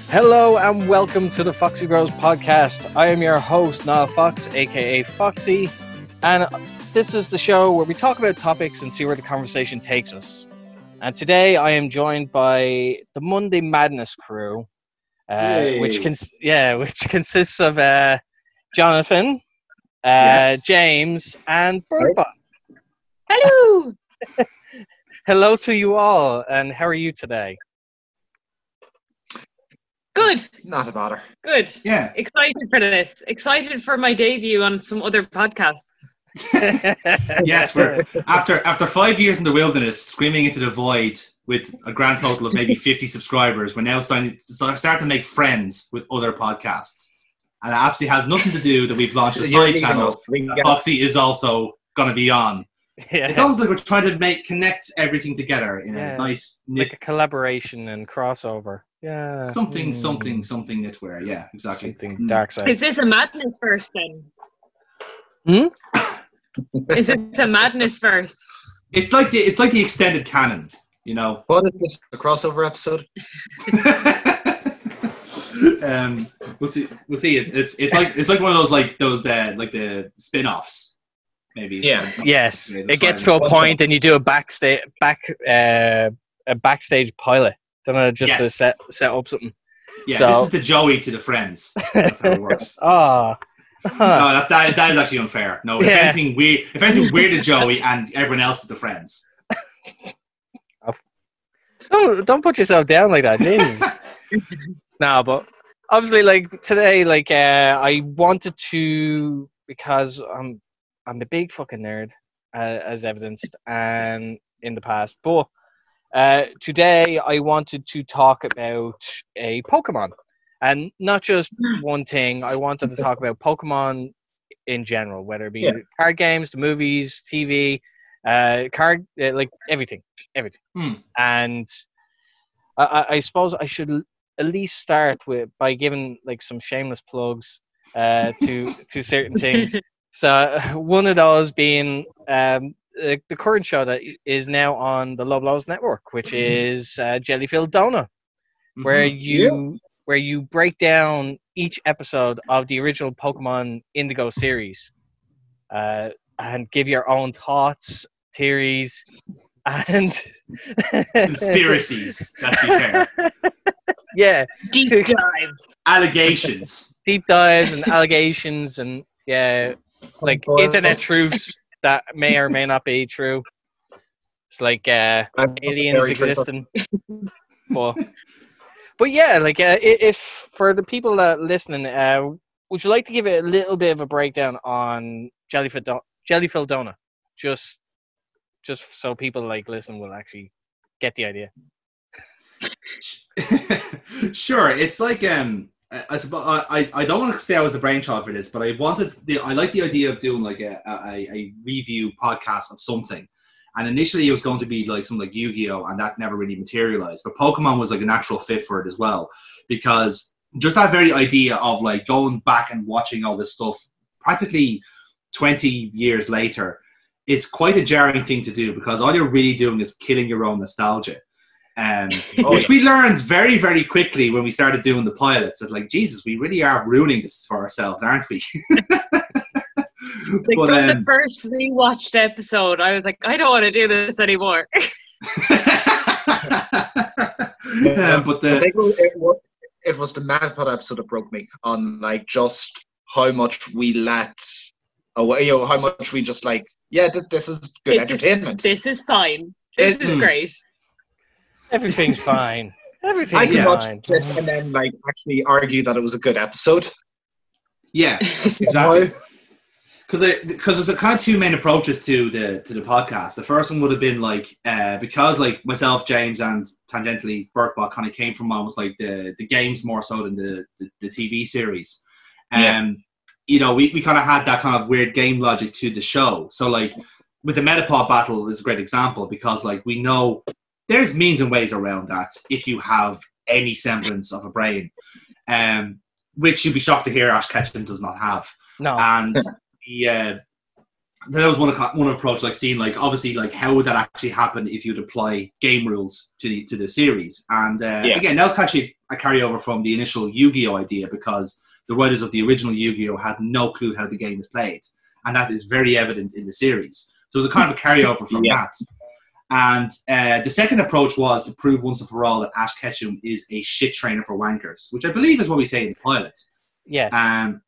Hello and welcome to the Foxy Bros podcast. I am your host, Niall Fox, aka Foxy, and this is the show where we talk about topics and see where the conversation takes us. And today I am joined by the Monday Madness crew, which consists of Jonathan, James, and Birdbot. Hello! Hello to you all, and how are you today? Good. Not a bother. Good. Yeah. Excited for this. Excited for my debut on some other podcast. Yes, we're after 5 years in the wilderness, screaming into the void with a grand total of maybe 50 subscribers, we're now starting to make friends with other podcasts. And it absolutely has nothing to do that we've launched a side channel that Foxy is also going to be on. Yeah. It's almost like we're trying to connect everything together in a nice like a collaboration and crossover. Yeah. Something knitwear. Yeah, exactly. Something dark side. Is this a madness verse then? Is this a madness verse? It's like the extended canon, you know. What is this? A crossover episode? We'll see. It's like one of those like the spin-offs. Maybe. Yeah. Yes. It gets to a point and you do a backstage pilot. Then to set up something. Yeah, so, this is the Joey to the Friends. That's how it works. No, that is actually unfair. No, if anything, we're the Joey and everyone else is the Friends. Don't put yourself down like that, Jesus. No, but obviously, like today, like I wanted to, because I'm a big fucking nerd, as evidenced and in the past. But today I wanted to talk about a Pokemon, and not just one thing. I wanted to talk about Pokemon in general, whether it be card games, the movies, TV, like everything. And I suppose I should at least start by giving like some shameless plugs to certain things. So one of those being the current show that is now on the Love Lows Network, which is Jelly-Filled Donut, where you break down each episode of the original Pokemon Indigo series and give your own thoughts, theories, and conspiracies. Let's be fair. Yeah, deep dives, deep dives, and allegations, and like internet truths that may or may not be true. It's like aliens existing, but yeah, like if for the people that listening, would you like to give it a little bit of a breakdown on Jelly-Filled Donut, just so people like listen will actually get the idea? Sure, it's like I suppose I don't want to say I was the brainchild for this, but I like the idea of doing like a review podcast of something. And initially it was going to be like something like Yu-Gi-Oh, and that never really materialized. But Pokemon was like a natural fit for it as well, because just that very idea of like going back and watching all this stuff practically 20 years later is quite a jarring thing to do, because all you're really doing is killing your own nostalgia. Which we learned very, very quickly when we started doing the pilots. That like, Jesus, we really are ruining this for ourselves, aren't we? Like from the first rewatched episode, I was like, I don't want to do this anymore. It was the Madpod episode that broke me on like just how much we let away, how much we just like, this is good entertainment. This is fine. This is great. Everything's fine. Everything's I can watch fine. this and then like actually argue that it was a good episode. Yeah, exactly. Because there's a kind of two main approaches to the podcast. The first one would have been like because like myself, James, and tangentially Burkbot kind of came from almost like the games more so than the TV series. You know, we kind of had that kind of weird game logic to the show. So like with the Metapod battle is a great example, because like we know there's means and ways around that if you have any semblance of a brain, which you'd be shocked to hear Ash Ketchum does not have. No. And that was one approach, like seeing like obviously like how would that actually happen if you'd apply game rules to the series. And again, that was actually a carryover from the initial Yu-Gi-Oh idea, because the writers of the original Yu-Gi-Oh had no clue how the game is played, and that is very evident in the series. So it was a kind of a carryover from that. And the second approach was to prove once and for all that Ash Ketchum is a shit trainer for wankers, which I believe is what we say in the pilot. Yes. And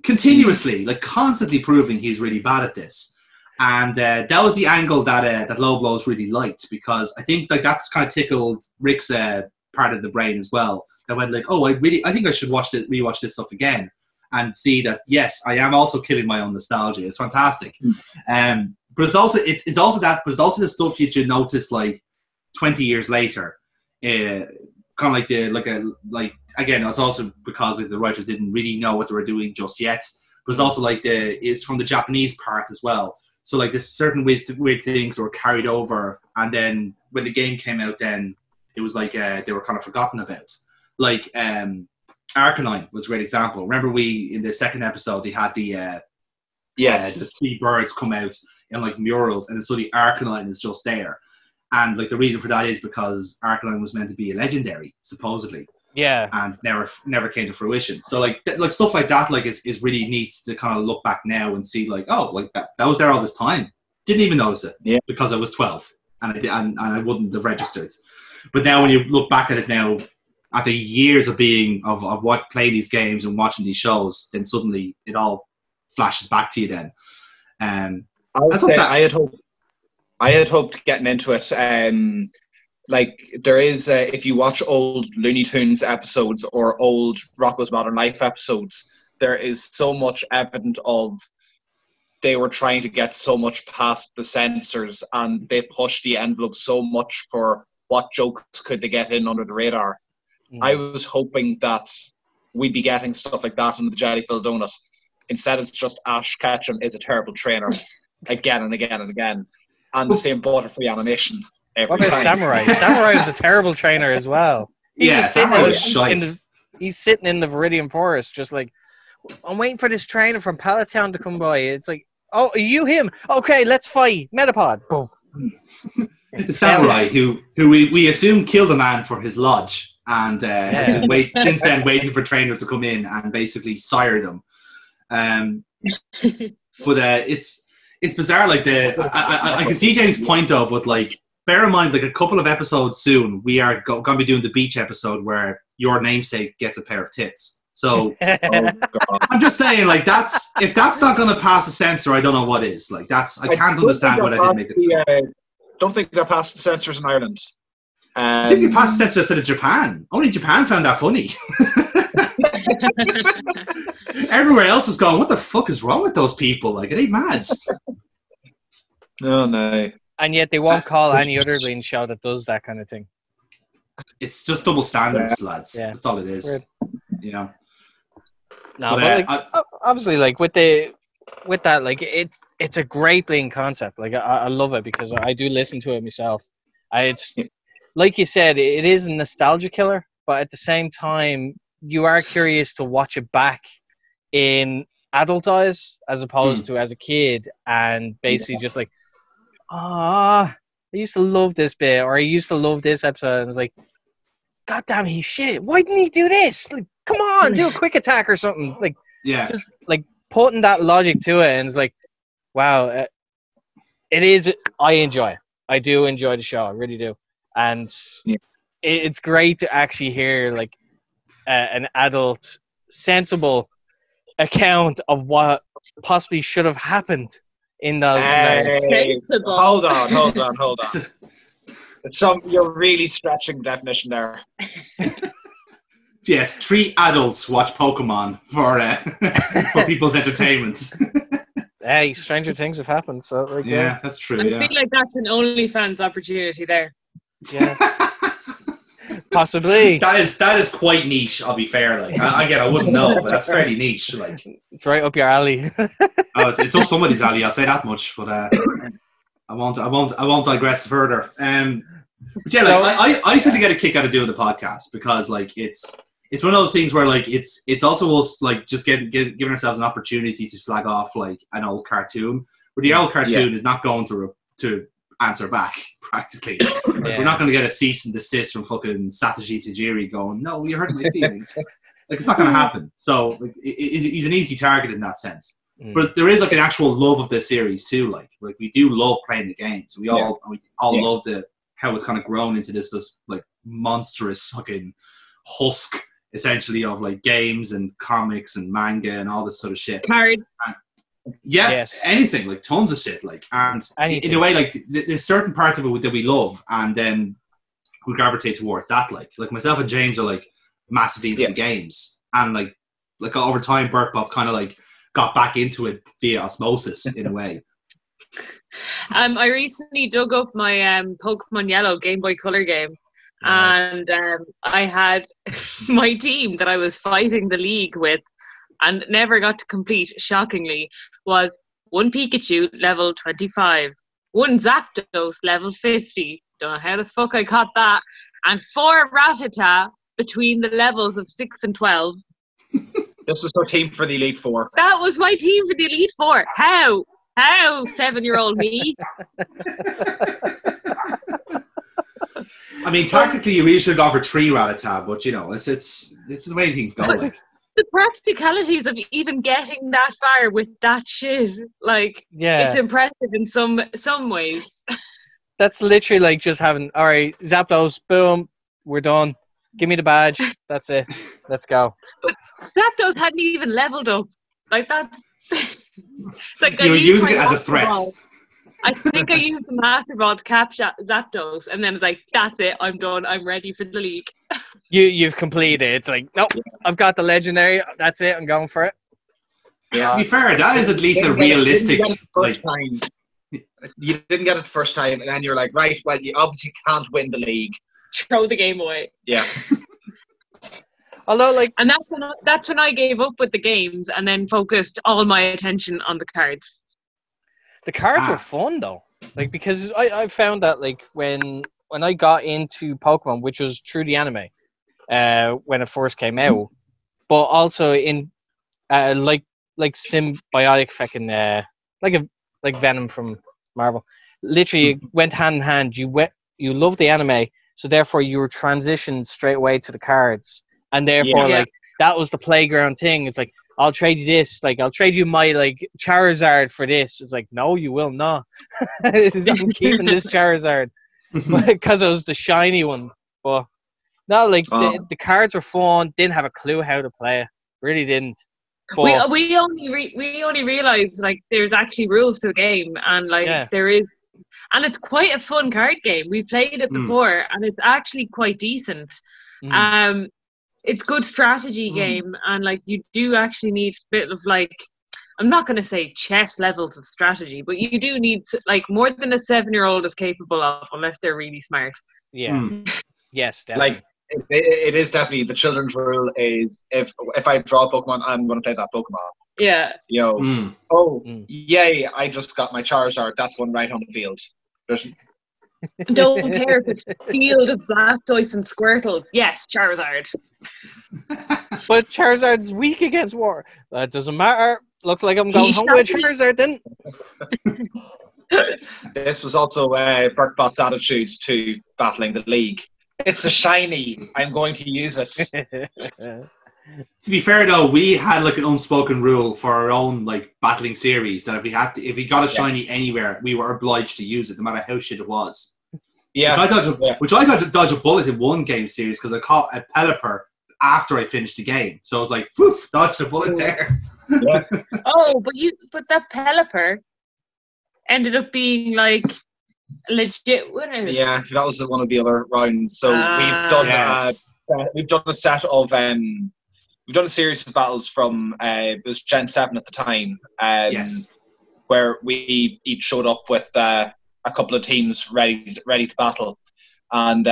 continuously, like constantly proving he's really bad at this. And that was the angle that Low Blows really liked, because I think like that's kind of tickled Rick's part of the brain as well. That went like, oh, I think I should rewatch this stuff again and see that, yes, I am also killing my own nostalgia. It's fantastic. But it's also the stuff that you notice like 20 years later. Kind of like again, it's also because like, the writers didn't really know what they were doing just yet. But it's also like it's from the Japanese part as well. So like there's certain weird things were carried over, and then when the game came out, then it was like they were kind of forgotten about. Like Arcanine was a great example. Remember in the second episode they had the three birds come out in like murals, and so the Arcanine is just there. And like the reason for that is because Arcanine was meant to be a legendary, supposedly. Yeah. And never came to fruition. So like stuff like that like is really neat to kind of look back now and see like, oh, like that was there all this time. Didn't even notice it because I was 12 and I wouldn't have registered. But now when you look back at it now, after years of playing these games and watching these shows, then suddenly it all flashes back to you then. I had hoped getting into it. Like there is, if you watch old Looney Tunes episodes or old Rocko's Modern Life episodes, there is so much evident of they were trying to get so much past the censors, and they pushed the envelope so much for what jokes could they get in under the radar. I was hoping that we'd be getting stuff like that in the Jelly-filled donut. Instead, it's just Ash Ketchum is a terrible trainer again and again and again, and the same butterfree animation. What about Samurai? Samurai is a terrible trainer as well. He's he's sitting in the Viridian Forest, just like, I'm waiting for this trainer from Palatown to come by. It's like, oh, are you him? Okay, let's fight. Metapod. Boom. The Samurai who we assume killed a man for his lodge, and has been since then waiting for trainers to come in and basically sire them. But it's bizarre. Like I can see James' point though, but like bear in mind, like a couple of episodes soon, we are going to be doing the beach episode where your namesake gets a pair of tits. So I'm just saying, like if that's not going to pass a censor, I don't know what is. Like I can't understand what I didn't make it. Don't think that passed the censors in Ireland. I think it passed the censors instead of Japan. Only Japan found that funny. Everywhere else was going, what the fuck is wrong with those people? Like, are they mad? No. And yet they won't call any other green show that does that kind of thing. It's just double standards, lads. Yeah. That's all it is. Weird. You know. No, but like, obviously, like with that, like it's a great playing concept. Like I love it because I do listen to it myself. It's like you said, it is a nostalgia killer, but at the same time, you are curious to watch it back in adult eyes as opposed to as a kid, and basically just like, I used to love this bit, or I used to love this episode. And it's like, God damn, he's shit. Why didn't he do this? Like, come on, do a quick attack or something. Like, just like putting that logic to it, and it's like, wow, it is. I enjoy it. I do enjoy the show. I really do, and it's great to actually hear like an adult, sensible account of what possibly should have happened in those. Hold on. You're really stretching the definition there. Yes, 3 adults watch Pokemon for people's entertainment. Hey, stranger things have happened, so like, that's true. I feel like that's an OnlyFans opportunity there. Yeah. Possibly. That is quite niche, I'll be fair. Like I wouldn't know, but that's fairly niche. Like it's right up your alley. It's up somebody's alley, I'll say that much, but I won't digress further. But yeah, like, I used to get a kick out of doing the podcast because like it's one of those things where like it's also us like just giving ourselves an opportunity to slag off like an old cartoon, where the old cartoon is not going to answer back, practically. Like, we're not going to get a cease and desist from fucking Satoshi Tajiri going, no, you hurt my feelings. Like, it's not going to happen. So like, he's an easy target in that sense. But there is like an actual love of this series too. Like we do love playing the games. We all love how it's kind of grown into this like monstrous fucking husk, essentially, of like games and comics and manga and all this sort of shit. Cards. Anything, like tons of shit. Like, and in a way, like there's certain parts of it that we love, and then we gravitate towards that. Like myself and James are like massively into the games, and like over time, Burkbot's kind of like got back into it via osmosis in a way. I recently dug up my Pokemon Yellow Game Boy Color game. Nice. And I had my team that I was fighting the league with and never got to complete, shockingly, was 1 Pikachu level 25, 1 Zapdos level 50, don't know how the fuck I caught that, and 4 Rattata between the levels of 6 and 12. This was your team for the Elite Four. That was my team for the Elite Four. How? 7-year-old me? I mean, technically, you really should have gone for 3 Rattata, but you know, it's the way things go. Like the practicalities of even getting that far with that shit, like, it's impressive in some ways. That's literally like just having, all right, Zapdos, boom, we're done. Give me the badge. That's it. Let's go. But Zapdos hadn't even leveled up. Like, that's... like, you were using it as a threat. Ball. I think I used the Master Ball to cap Zapdos, and then was like, that's it, I'm done, I'm ready for the league. You've completed it. It's like, nope, I've got the legendary, that's it, I'm going for it. Yeah. To be fair, that is at least a realistic... You didn't get it the first time, and then you're like, right, well, you obviously can't win the league. Throw the game away. Yeah. Although, like... And that's when I gave up with the games and then focused all my attention on the cards. The cards were fun though, like, because I found that like when I got into Pokemon, which was through the anime, when it first came out, but also in like symbiotic fucking like Venom from Marvel, literally went hand in hand. You loved the anime, so therefore you were transitioned straight away to the cards, and therefore like that was the playground thing. It's like, I'll trade you this, like, I'll trade you my, like, Charizard for this. It's like, no, you will not. I'm keeping this Charizard because it was the shiny one. But, no, like, the cards were fun, didn't have a clue how to play it. Really didn't. But, we only realised, like, there's actually rules to the game, and, like, there is, and it's quite a fun card game. We've played it before, and it's actually quite decent. It's good strategy game, and like you do actually need a bit of, like, I'm not going to say chess levels of strategy, but you do need like more than a 7-year-old is capable of, unless they're really smart. Yeah. Yes, definitely. Like it is definitely the children's rule is if I draw a Pokemon, I'm going to play that Pokemon. Yeah. You know, yay! I just got my Charizard. That's one right on the field. Don't care if it's a field of Blastoise and Squirtles. Yes, Charizard. But Charizard's weak against water. That doesn't matter. Looks like I'm going home with Charizard then. This was also Burkbot's attitude to battling the league. It's a shiny. I'm going to use it. To be fair though, we had like an unspoken rule for our own like battling series that if we got a shiny anywhere, we were obliged to use it, no matter how shit it was. Yeah. Which I got to dodge a bullet in one game series because I caught a Pelipper after I finished the game. So I was like, woof, dodged a bullet there. Yeah. but that Pelipper ended up being like legit winner. Yeah, that was one of the other rounds. So we've done a set of we've done a series of battles from it was Gen 7 at the time. Where we each showed up with a couple of teams ready to battle, and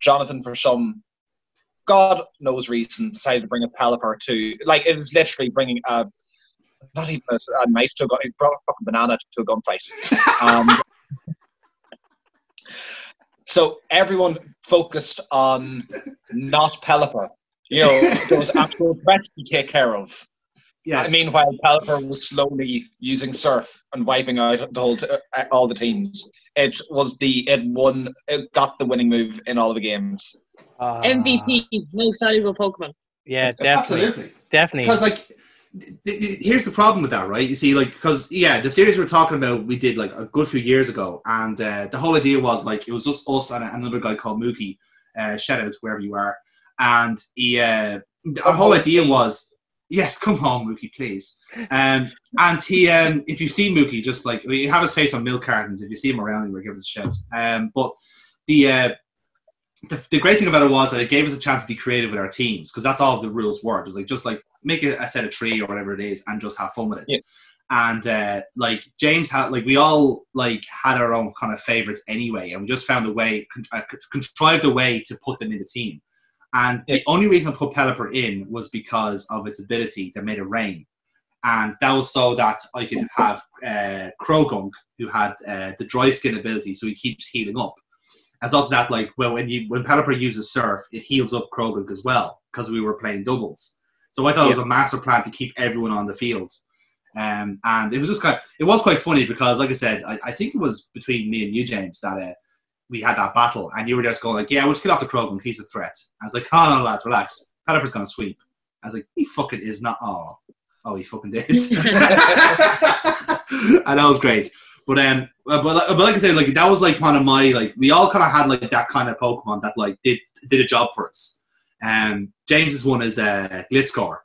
Jonathan, for some God knows reason, decided to bring a Pelipper to, like, it is literally bringing not even a knife to a gun. He brought a fucking banana to a gunfight. So everyone focused on not Pelipper. You know, there was actual threats to take care of. Yes. Meanwhile, Pelipper was slowly using Surf and wiping out all the teams. It got the winning move in all the games. MVP, most valuable Pokemon. Yeah, definitely. Absolutely. Definitely. Because, like, here's the problem with that, right? You see, like, because, the series we're talking about, we did, like, a good few years ago. And the whole idea was, like, it was just us and another guy called Mookie. Shout out wherever you are. And our whole idea was, yes, come home, Mookie, please. And he, if you see Mookie, just like, you have his face on milk cartons. If you see him around anywhere, give us a shout. But the great thing about it was that it gave us a chance to be creative with our teams, because that's all the rules were. It was like, just like make a set of 3 or whatever it is and just have fun with it. Yeah. And like James had, like, we all like had our own kind of favorites anyway, and we just found a way, contrived a way to put them in the team. And the only reason I put Pelipper in was because of its ability that made it rain. And that was so that I could have Krogunk, who had the dry skin ability, so he keeps healing up. And it's also that, like, well, when Pelipper uses Surf, it heals up Krogunk as well, because we were playing doubles. So I thought it was a master plan to keep everyone on the field. And it was just it was quite funny because, like I said, I think it was between me and you, James, that we had that battle, and you were just going like, yeah, we'll just kill off the Krogunk, he's a threat. I was like, oh no, lads, relax. Pelipper's going to sweep. I was like, he fucking is not. Oh, he fucking did. And that was great. But like I said, like, that was like one of my, like, we all kind of had like that kind of Pokemon that like did a job for us. James's one is Gliscor.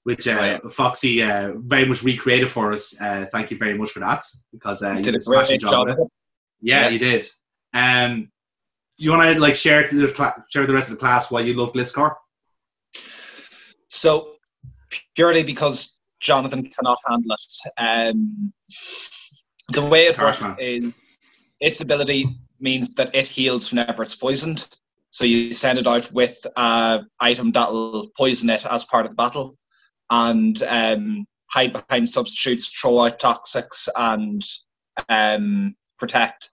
Which Foxy very much recreated for us. Thank you very much for that, because you did a smashing job with it. Yeah, you did. Do you want to like share with the rest of the class why you love Gliscor? So purely because Jonathan cannot handle it. The way it works is its ability means that it heals whenever it's poisoned. So you send it out with an item that'll poison it as part of the battle, and hide behind substitutes, throw out toxics, and protect.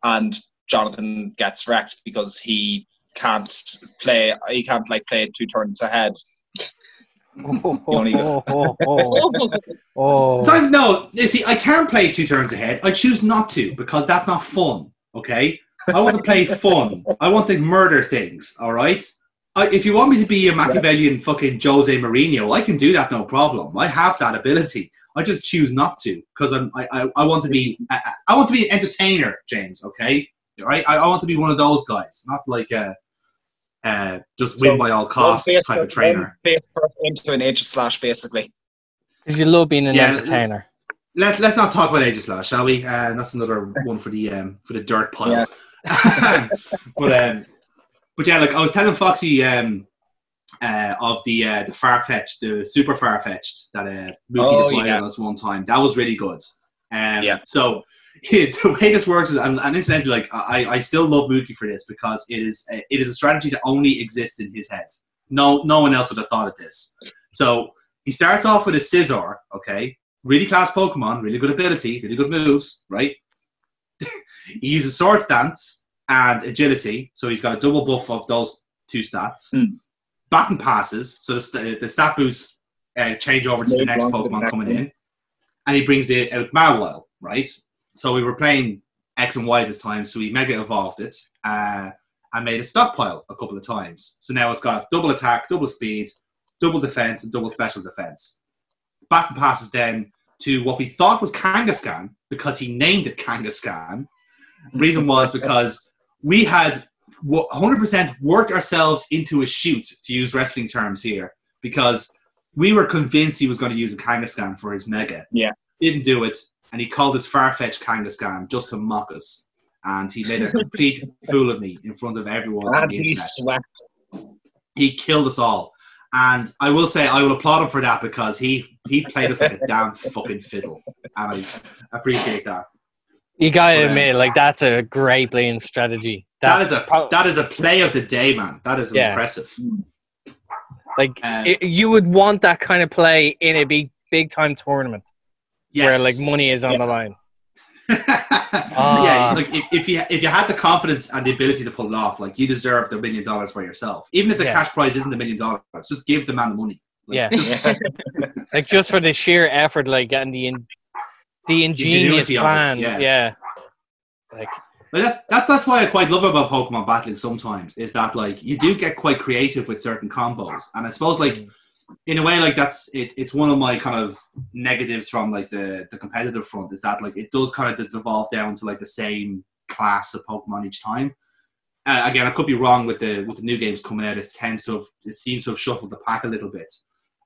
And Jonathan gets wrecked because he can't play 2 turns ahead. No, you see, I can't play 2 turns ahead. I choose not to, because that's not fun. Okay, I want to play fun. I want to murder things. All right. If you want me to be a Machiavellian fucking Jose Mourinho, I can do that, no problem. I have that ability. I just choose not to, because I want to be I want to be an entertainer, James. Okay, all right. I want to be one of those guys, not like just win by all costs type of trainer. Into an Aegislash, basically. Because you love being an entertainer. Let's not talk about Aegislash, shall we? That's another one for the dirt pile. Yeah. But yeah, like I was telling Foxy of the Farfetch'd, the super Farfetch'd that Mookie deployed on us one time. That was really good. So the way this works is, and incidentally, like I still love Mookie for this, because it is a strategy that only exists in his head. No one else would have thought of this. So he starts off with a Scizor, okay, really class Pokemon, really good ability, really good moves, right? He uses Sword Stance and Agility, so he's got a double buff of those 2 stats. Baton Passes, so the stat boosts change over to the next Pokemon coming in, and he brings it out Mawile, right? So we were playing X and Y this time, so we Mega Evolved it and made a stockpile a couple of times. So now it's got double attack, double speed, double defense, and double special defense. Baton Passes then to what we thought was Kangaskhan, because he named it Kangaskhan. Reason was because we had 100% worked ourselves into a shoot, to use wrestling terms here, because we were convinced he was going to use a Kangaskhan for his Mega. Yeah. Didn't do it, and he called his Farfetch'd Kangaskhan just to mock us. And he made a complete fool of me in front of everyone on the internet. He killed us all. And I will say, I will applaud him for that, because he played us like a damn fucking fiddle. And I appreciate that. You gotta admit, like, that's a great playing strategy. That is a play of the day, man. That is impressive. Like, you would want that kind of play in a big time tournament, where like money is on the line. Yeah, like if you had the confidence and the ability to pull it off, like, you deserve the $1 million for yourself. Even if the cash prize isn't $1 million, just give the man the money. Yeah. Just Like just for the sheer effort, like, and the ingenious ingenuity of it, plan. yeah. Yeah. Like, but that's why I quite love about Pokemon battling sometimes, is that like you do get quite creative with certain combos. And I suppose like in a way, like it's one of my kind of negatives from like the competitive front, is that like it does kind of devolve down to like the same class of Pokemon each time. Again, I could be wrong with the new games coming out. It seems to have shuffled the pack a little bit.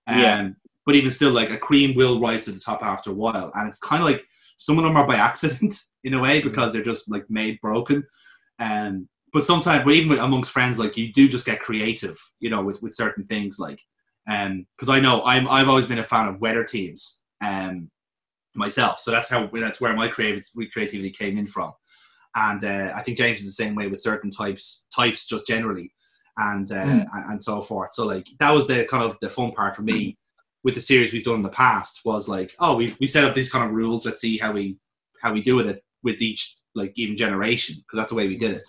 But even still, like a cream will rise to the top after a while, and it's kind of like some of them are by accident in a way because they're just like made broken. But sometimes, but even amongst friends, like you do just get creative, you know, with certain things. Like, because I know I've always been a fan of weather teams, myself. So that's where my creativity came in from. And I think James is the same way with certain types just generally, and so forth. So like that was the kind of the fun part for me with the series we've done in the past, was like, oh, we set up these kind of rules. Let's see how we do with each like even generation, because that's the way we did it.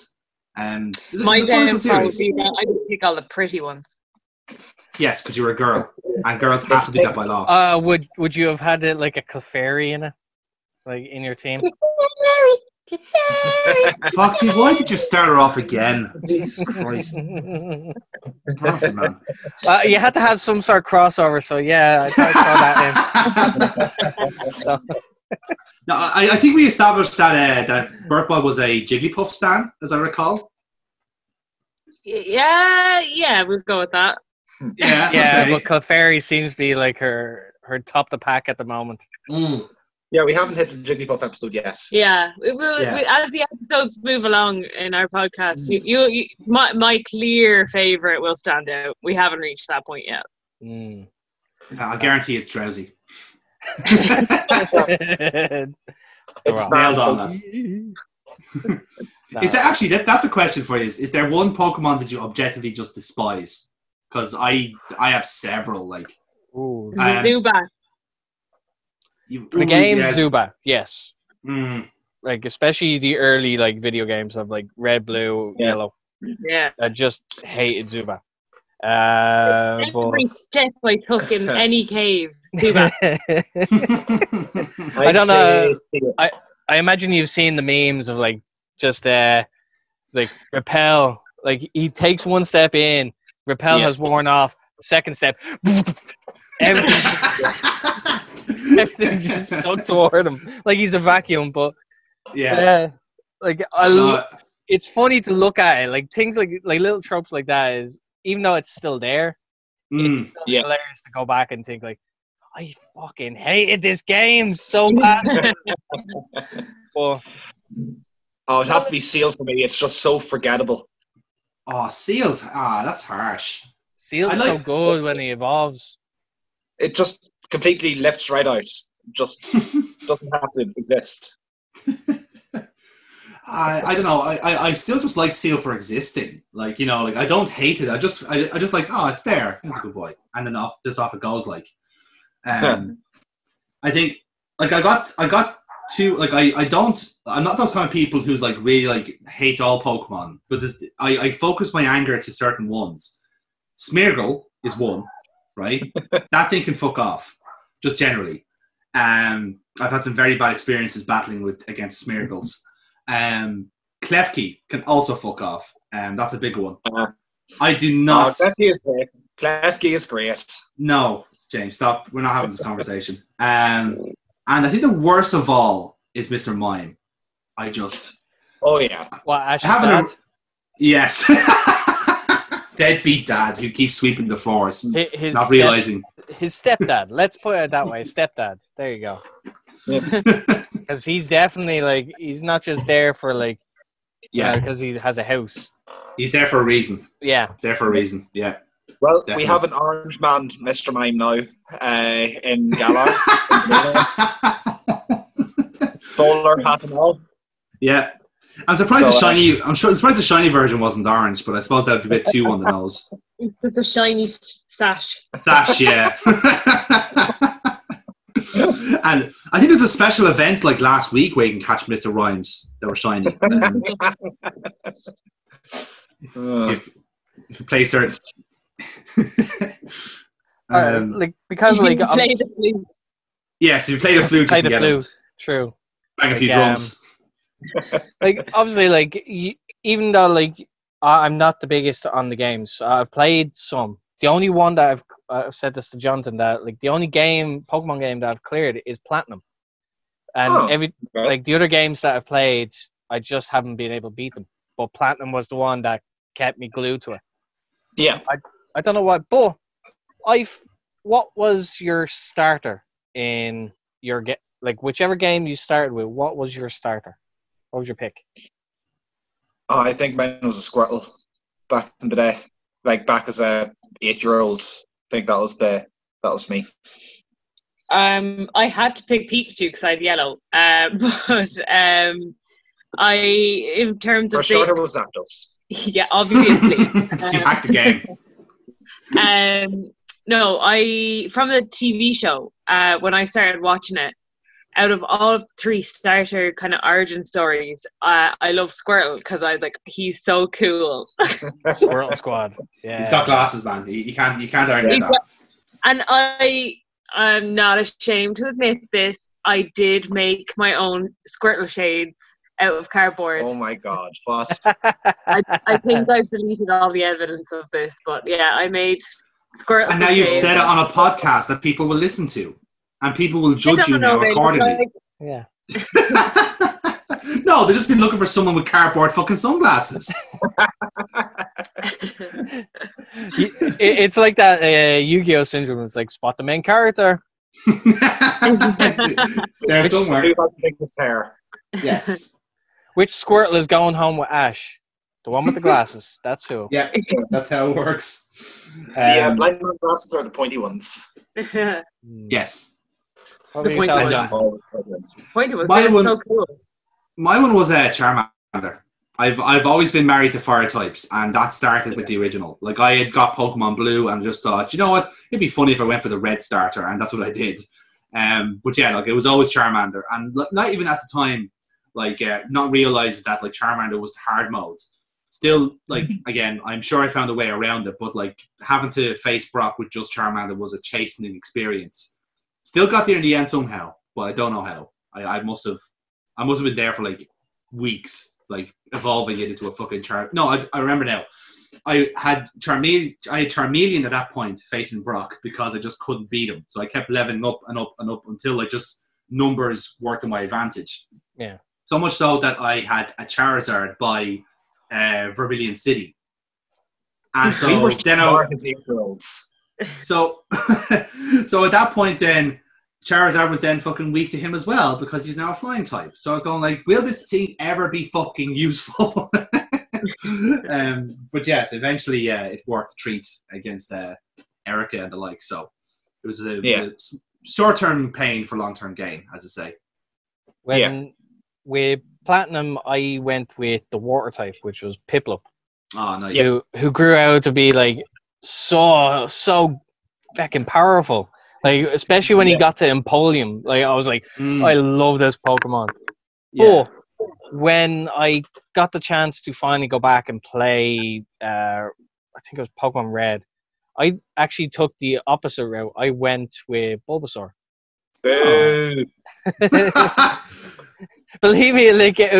My downfall would be that I would pick all the pretty ones. Yes, because you're a girl, and girls have to do that by law. Would you have had it like a Clefairy in it, like in your team? Foxy, why did you start her off again? Jesus Christ. Massive, man. You had to have some sort of crossover, so yeah, I throw that in. No, I think we established that Burtball was a Jigglypuff stan, as I recall. Yeah, we'll go with that. Yeah, okay. But Clefairy seems to be like her top the pack at the moment. Yeah, we haven't hit the Jigglypuff episode yet. Yeah, we, as the episodes move along in our podcast, my clear favourite will stand out. We haven't reached that point yet. I guarantee it's Drowsy. It's nailed on that. Is there actually that's a question for you? Is there one Pokemon that you objectively just despise? Because I have several. Like Zubat. The game Zubat, yes. Like especially the early like video games of like Red, Blue, Yellow. Yeah. I just hated Zubat. Every step I took in any cave, Zubat. I don't know. I imagine you've seen the memes of like just it's like Repel. Like he takes one step in, Repel has worn off. Second step, everything just sucked toward him like he's a vacuum. But like it's funny to look at it. Like things like little tropes like that is, even though it's still there, it's still hilarious to go back and think like, I fucking hated this game so bad. But, it'd have to be Seal for me. It's just so forgettable. Oh, Seal's that's harsh. Seal's so good when he evolves. It just completely lifts right out. Just doesn't have to exist. I don't know. I still just like Seal for existing. Like, you know, like I don't hate it. I just like, oh, it's there. He's a good boy. And then off it goes. Like, I think like I got two. Like I'm not those kind of people who's like really like hates all Pokemon. But I focus my anger to certain ones. Smeargle is one, right? That thing can fuck off, just generally. I've had some very bad experiences battling against Smeargles. Klefki can also fuck off. That's a big one. I do not. Klefki is great. Klefki is great. No, James, stop. We're not having this conversation. And I think the worst of all is Mr. Mime. I just. Oh yeah. What, Ash's dad? Yes. Deadbeat dad who keeps sweeping the floors, not realizing. His stepdad. Let's put it that way. Stepdad. There you go. Because he's definitely like, he's not just there for like, because he has a house. He's there for a reason. Yeah. He's there for a reason. Yeah. Well, definitely. We have an orange man, Mr. Mime now, in Galar. Bowler hat and all. Yeah. I'm surprised the shiny version wasn't orange, but I suppose that would be a bit too on the nose. It's a shiny sash. Sash, yeah. And I think there's a special event like last week where you can catch Mr. Rhymes that were shiny. If you play certain... like because like play the flute. Yes, if you play the flute, play you can the get flute. them. True. Bang a Like, few drums. Like obviously, like even though like I'm not the biggest on the games, I've played some. The only one that I've said this to Jonathan, that like the only Pokemon game that I've cleared is Platinum, and like the other games that I've played, I just haven't been able to beat them. But Platinum was the one that kept me glued to it. Yeah. I don't know why, but what was your starter in your like whichever game you started with? What was your starter? What was your pick? Oh, I think mine was a Squirtle back in the day. Like back as a 8-year-old. I think that was me. I had to pick Pikachu because I had yellow. But I, in terms of for sure, there was Zapdos. Yeah, obviously. You hacked the game. No, from the TV show, when I started watching it, out of all of 3 starter kind of origin stories, I love Squirtle because I was like, he's so cool. Squirtle Squad. Yeah. He's got glasses, man. You can't argue that. And I'm not ashamed to admit this. I did make my own Squirtle shades out of cardboard. Oh my god, what? I think I've deleted all the evidence of this, but yeah, I made Squirtle. And now you've said it on a podcast that people will listen to, and people will judge you now accordingly. Yeah. No, they've just been looking for someone with cardboard fucking sunglasses. It's like that Yu-Gi-Oh syndrome. It's like spot the main character. There somewhere. Who got the biggest hair? Yes. Which Squirtle is going home with Ash? The one with the glasses. That's who. Yeah, that's how it works. The blind man glasses are the pointy ones. Yes. The pointy ones. Pointy ones. So cool. My one was Charmander. I've always been married to fire types, and that started with the original. Like I had got Pokemon Blue and just thought, you know what, it'd be funny if I went for the red starter, and that's what I did. But yeah, like it was always Charmander, and not even at the time, like not realizing that like Charmander was the hard mode. Still, like again, I'm sure I found a way around it, but like having to face Brock with just Charmander was a chastening experience. Still got there in the end somehow, but I don't know how. I must have been there for like weeks. Like evolving it into a fucking No, I remember now. I had Charmeleon at that point facing Brock because I just couldn't beat him. So I kept leveling up and up and up until like just numbers worked to my advantage. Yeah. So much so that I had a Charizard by Vermilion City. And so we were then so at that point then Charizard was then fucking weak to him as well because he's now a flying type. So I was going like, will this thing ever be fucking useful? But yes, eventually it worked a treat against Erica and the like. So it was a short-term pain for long-term gain, as I say. With Platinum, I went with the water type, which was Piplup. Oh, nice. Who grew out to be like so fucking powerful. Like, especially when he got to Empoleon, like I was like, I love this Pokemon. Yeah. But when I got the chance to finally go back and play, I think it was Pokemon Red, I actually took the opposite route. I went with Bulbasaur. Believe me, like it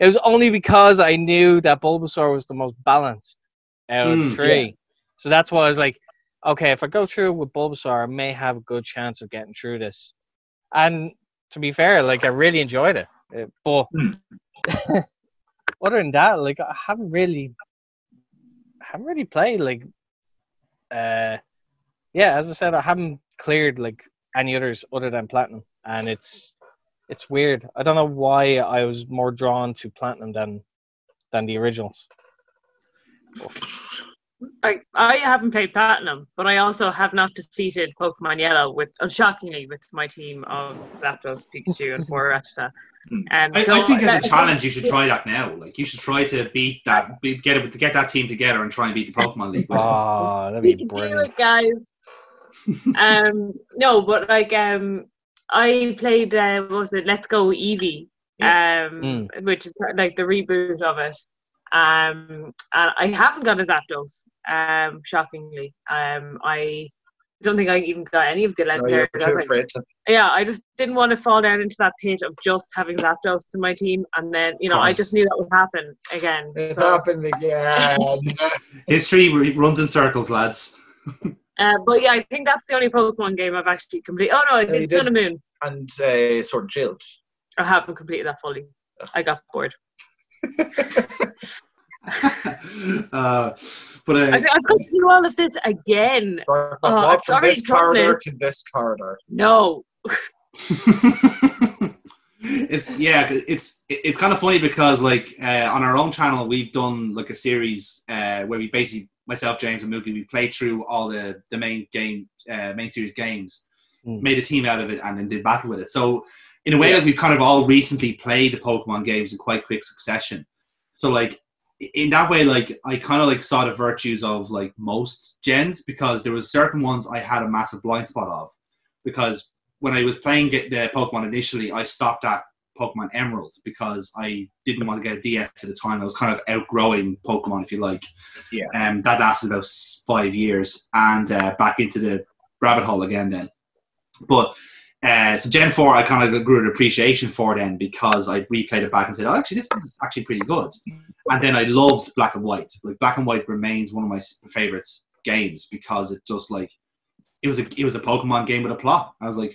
was only because I knew that Bulbasaur was the most balanced out of the 3. Yeah. So that's why I was like, okay, if I go through with Bulbasaur, I may have a good chance of getting through this. And to be fair, like I really enjoyed it. But other than that, like I haven't really played like as I said, I haven't cleared like any others other than Platinum, and it's weird. I don't know why I was more drawn to Platinum than the originals. I haven't played Platinum, but I also have not defeated Pokemon Yellow shockingly with my team of Zapdos, Pikachu, and Foresta. I think as a challenge, you should try that now. Like you should try to beat that, get that team together and try and beat the Pokemon League. Oh, that'd be brilliant, do it, guys. No, but like I played what was it? Let's Go Eevee, which is like the reboot of it. And I haven't got a Zapdos, shockingly. I don't think I even got any of the No, legendaries. you're too afraid to. Yeah, I just didn't want to fall down into that pit of just having Zapdos in my team, and then I just knew that would happen again. It happened again. History runs in circles, lads. But yeah, I think that's the only Pokemon game I've actually completed. Oh no, I did Sun and Moon. And Sword and Shield. I haven't completed that fully. I got bored. I've got to do all of this again. From this corridor to this corridor. No. It's kind of funny because like on our own channel we've done like a series where we basically, myself, James and Mookie, we played through all the main series games, made a team out of it, and then did battle with it. So in a way, like, we've kind of all recently played the Pokemon games in quite quick succession. So like in that way, like I kind of like saw the virtues of like most gens, because there was certain ones I had a massive blind spot of, because when I was playing the Pokemon initially, I stopped at Pokemon Emerald because I didn't want to get a DS at the time. I was kind of outgrowing Pokemon, if you like. Yeah. That lasted about 5 years, and back into the rabbit hole again then. But so Gen 4, I kind of grew an appreciation for then, because I replayed it back and said, oh, actually, this is actually pretty good. And then I loved Black and White. Like Black and White remains one of my favorite games, because it just like it was a Pokemon game with a plot. I was like,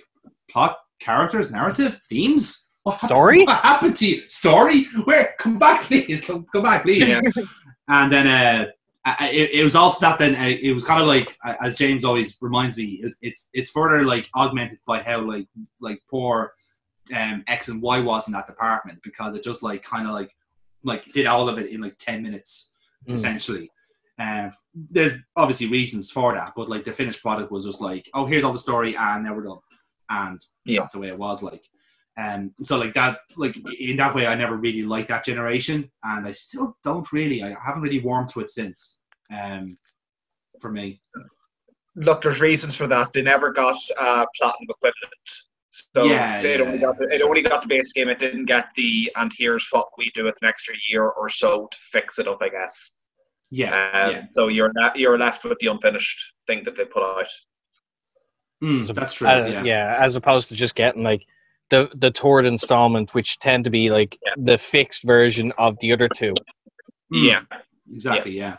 plot, characters, narrative, themes. Story? What happened to you? Story? Where? Come back, please. Come back, please. Yeah. And then it was also that then it was kind of like, as James always reminds me, it's further like augmented by how like poor X and Y was in that department, because it just like kind of like did all of it in like 10 minutes essentially. There's obviously reasons for that, but like the finished product was just like, oh, here's all the story and now we're done, and that's the way it was like. So like that, like in that way, I never really liked that generation, and I still don't really. I haven't really warmed to it since. For me, look, there's reasons for that. They never got platinum equivalent, so it only got the base game. It didn't get the and here's what we do with an extra year or so to fix it up, I guess. So you're left with the unfinished thing that they put out. That's true. As opposed to just getting like the third installment, which tend to be like the fixed version of the other two. Yeah, exactly. Yeah.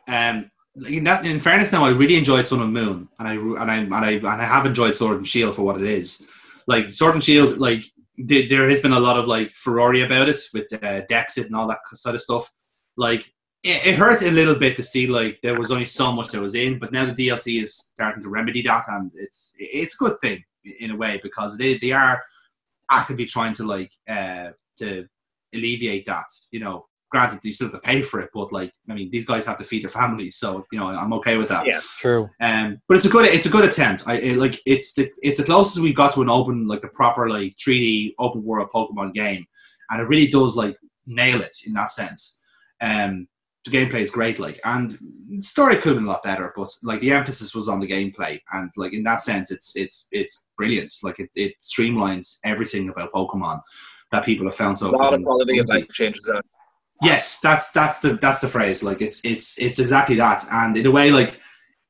In fairness, now I really enjoyed Sun and Moon, and I have enjoyed Sword and Shield for what it is. Like Sword and Shield, like there has been a lot of like furore about it with Dexit and all that sort of stuff. Like it hurt a little bit to see like there was only so much that was in, but now the DLC is starting to remedy that, and it's a good thing in a way, because they are actively trying to like to alleviate that. You know, granted you still have to pay for it, but like I mean, these guys have to feed their families, so you know I'm okay with that. Yeah, true. But it's a good attempt. It's the closest we've got to an open, like a proper like 3D open world Pokemon game, and it really does like nail it in that sense. The gameplay is great, like, and the story could have been a lot better, but like the emphasis was on the gameplay, and like in that sense, it's brilliant. Like it streamlines everything about Pokemon that people have found so. A lot of quality of life changes out. Yes, that's the phrase. Like it's exactly that, and in a way, like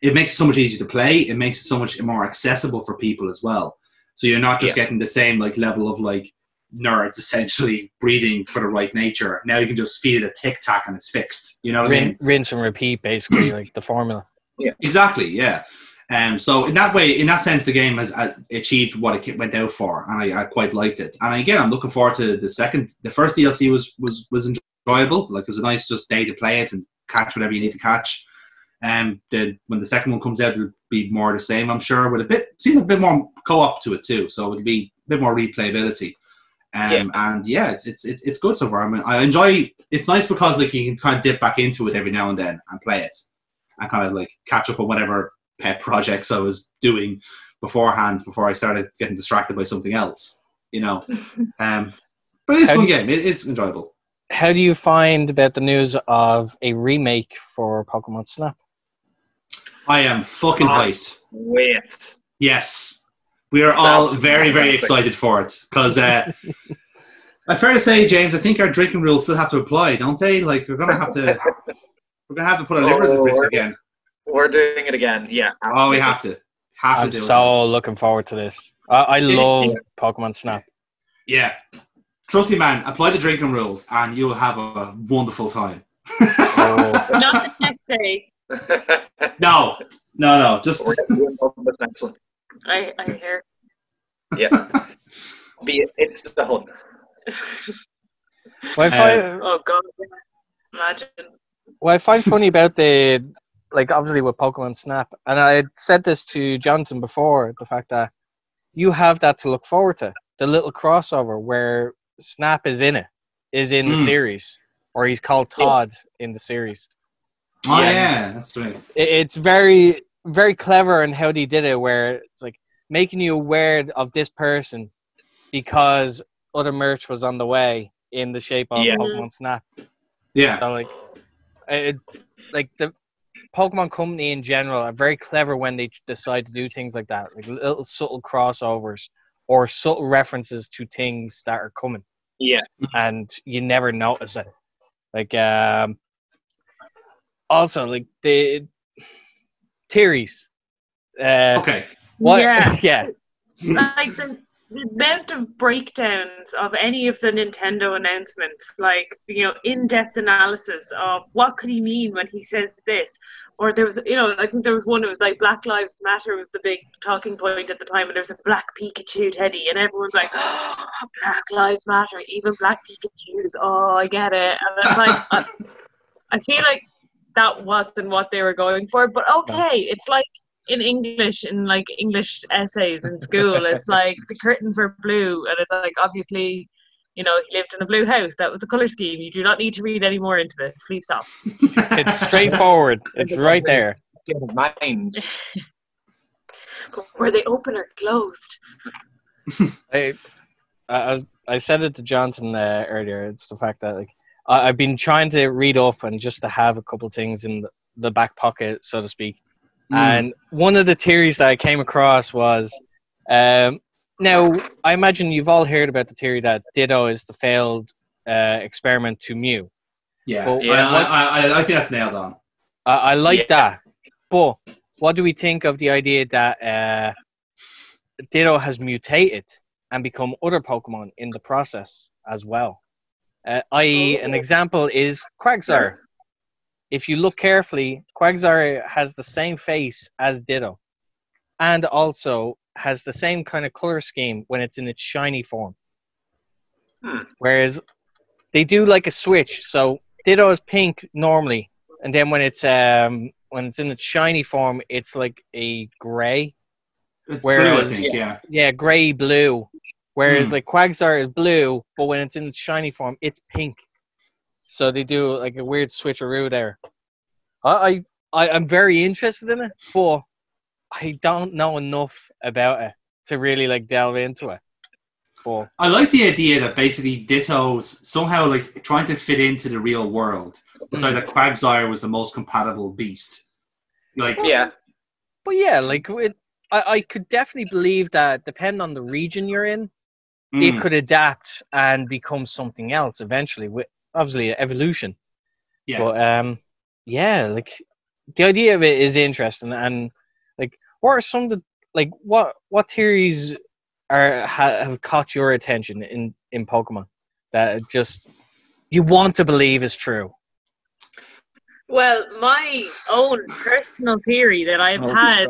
it makes it so much easier to play. It makes it so much more accessible for people as well. So you're not just getting the same like level of like nerds essentially breeding for the right nature. Now you can just feed it a Tic Tac and it's fixed. You know what I mean? Rinse and repeat, basically, like the formula. Yeah, exactly. Yeah. So in that way, in that sense, the game has achieved what it went out for, and I quite liked it. And again, I'm looking forward to the second. The first DLC was enjoyable. Like it was a nice just day to play it and catch whatever you need to catch. When the second one comes out, it'll be more the same, I'm sure, with seems a bit more co-op to it too. So it'll be a bit more replayability. And it's good so far. I mean, I enjoy. It's nice because like you can kind of dip back into it every now and then and play it, and kind of like catch up on whatever pet projects I was doing beforehand before I started getting distracted by something else. You know, but it's a fun game. It's enjoyable. How do you find about the news of a remake for Pokemon Snap? I am fucking hyped. Wait. Yes. We are all very, very excited for it, because I'm fair to say, James, I think our drinking rules still have to apply, don't they? Like we're gonna have to put our livers at risk again. We're doing it again, yeah. Absolutely. Oh, we have to. Have to I'm do it. so looking forward to this. I love Pokemon Snap. Yeah. Trust me, man. Apply the drinking rules, and you'll have a wonderful time. Oh. Not the next day. No. Just We're doing this next one. I hear. Yeah. It's the hunt. What Oh God! Imagine. I find funny about the, like, obviously with Pokemon Snap, and I had said this to Jonathan before, the fact that you have that to look forward to. The little crossover where Snap is in the series, or he's called Todd in the series. Oh yeah, that's right. It's very, very clever in how they did it, where it's like making you aware of this person because other merch was on the way in the shape of Pokemon Snap. Yeah. So like the Pokemon Company in general are very clever when they decide to do things like that, like little subtle crossovers or subtle references to things that are coming. Yeah. And you never notice it. Like also like the theories. Okay. What? Yeah. Like the amount of breakdowns of any of the Nintendo announcements, like, you know, in-depth analysis of what could he mean when he says this, or there was, you know, I think there was one, it was like Black Lives Matter was the big talking point at the time, and there was a black Pikachu teddy, and everyone's like, oh, Black Lives Matter, even black Pikachus, oh, I get it. And it's like, I feel like that wasn't what they were going for, but okay, it's like in English, in like English essays in school, it's like the curtains were blue, and it's like, obviously, you know, he lived in a blue house. That was the color scheme. You do not need to read any more into this. Please stop. It's straightforward. It's right there. Mind. Were they open or closed? I said it to Jonathan earlier. It's the fact that, like, I've been trying to read up and just to have a couple things in the back pocket, so to speak. And one of the theories that I came across was, now, I imagine you've all heard about the theory that Ditto is the failed experiment to Mew. Yeah, But I think that's nailed on. I like that. But what do we think of the idea that Ditto has mutated and become other Pokemon in the process as well? I.e., an example is Quagsire. If you look carefully, Quagsire has the same face as Ditto, and also has the same kind of color scheme when it's in its shiny form. Whereas they do like a switch. So Ditto is pink normally, and then when it's in its shiny form, it's like a gray. It's blue, I think. Yeah, gray blue. Whereas like Quagsire is blue, but when it's in its shiny form, it's pink. So they do like a weird switcheroo there. I'm very interested in it, but I don't know enough about it to really like delve into it. But I like the idea that basically Ditto's somehow like trying to fit into the real world. Decided that Quagsire was the most compatible beast. Like but yeah, like I could definitely believe that depending on the region you're in, it could adapt and become something else eventually, with obviously evolution. Yeah. But yeah, like the idea of it is interesting, and like what are some of the like what theories have caught your attention in Pokemon that just you want to believe is true? Well, my own personal theory that I've had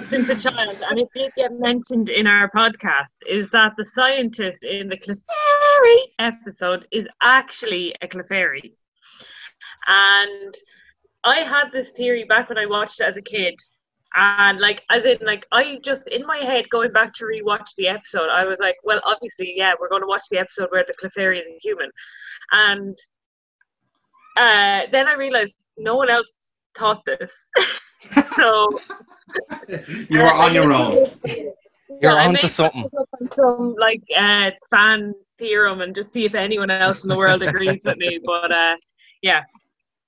since a child, and it did get mentioned in our podcast, is that the scientist in the Clefairy episode is actually a Clefairy. And I had this theory back when I watched it as a kid. And like, as in, like, I just, in my head, going back to rewatch the episode, I was like, well, obviously, yeah, we're going to watch the episode where the Clefairy is a human. And then I realized no one else thought this. So you were on your own. You're onto something. Some like fan theorem and just see if anyone else in the world agrees with me. But yeah.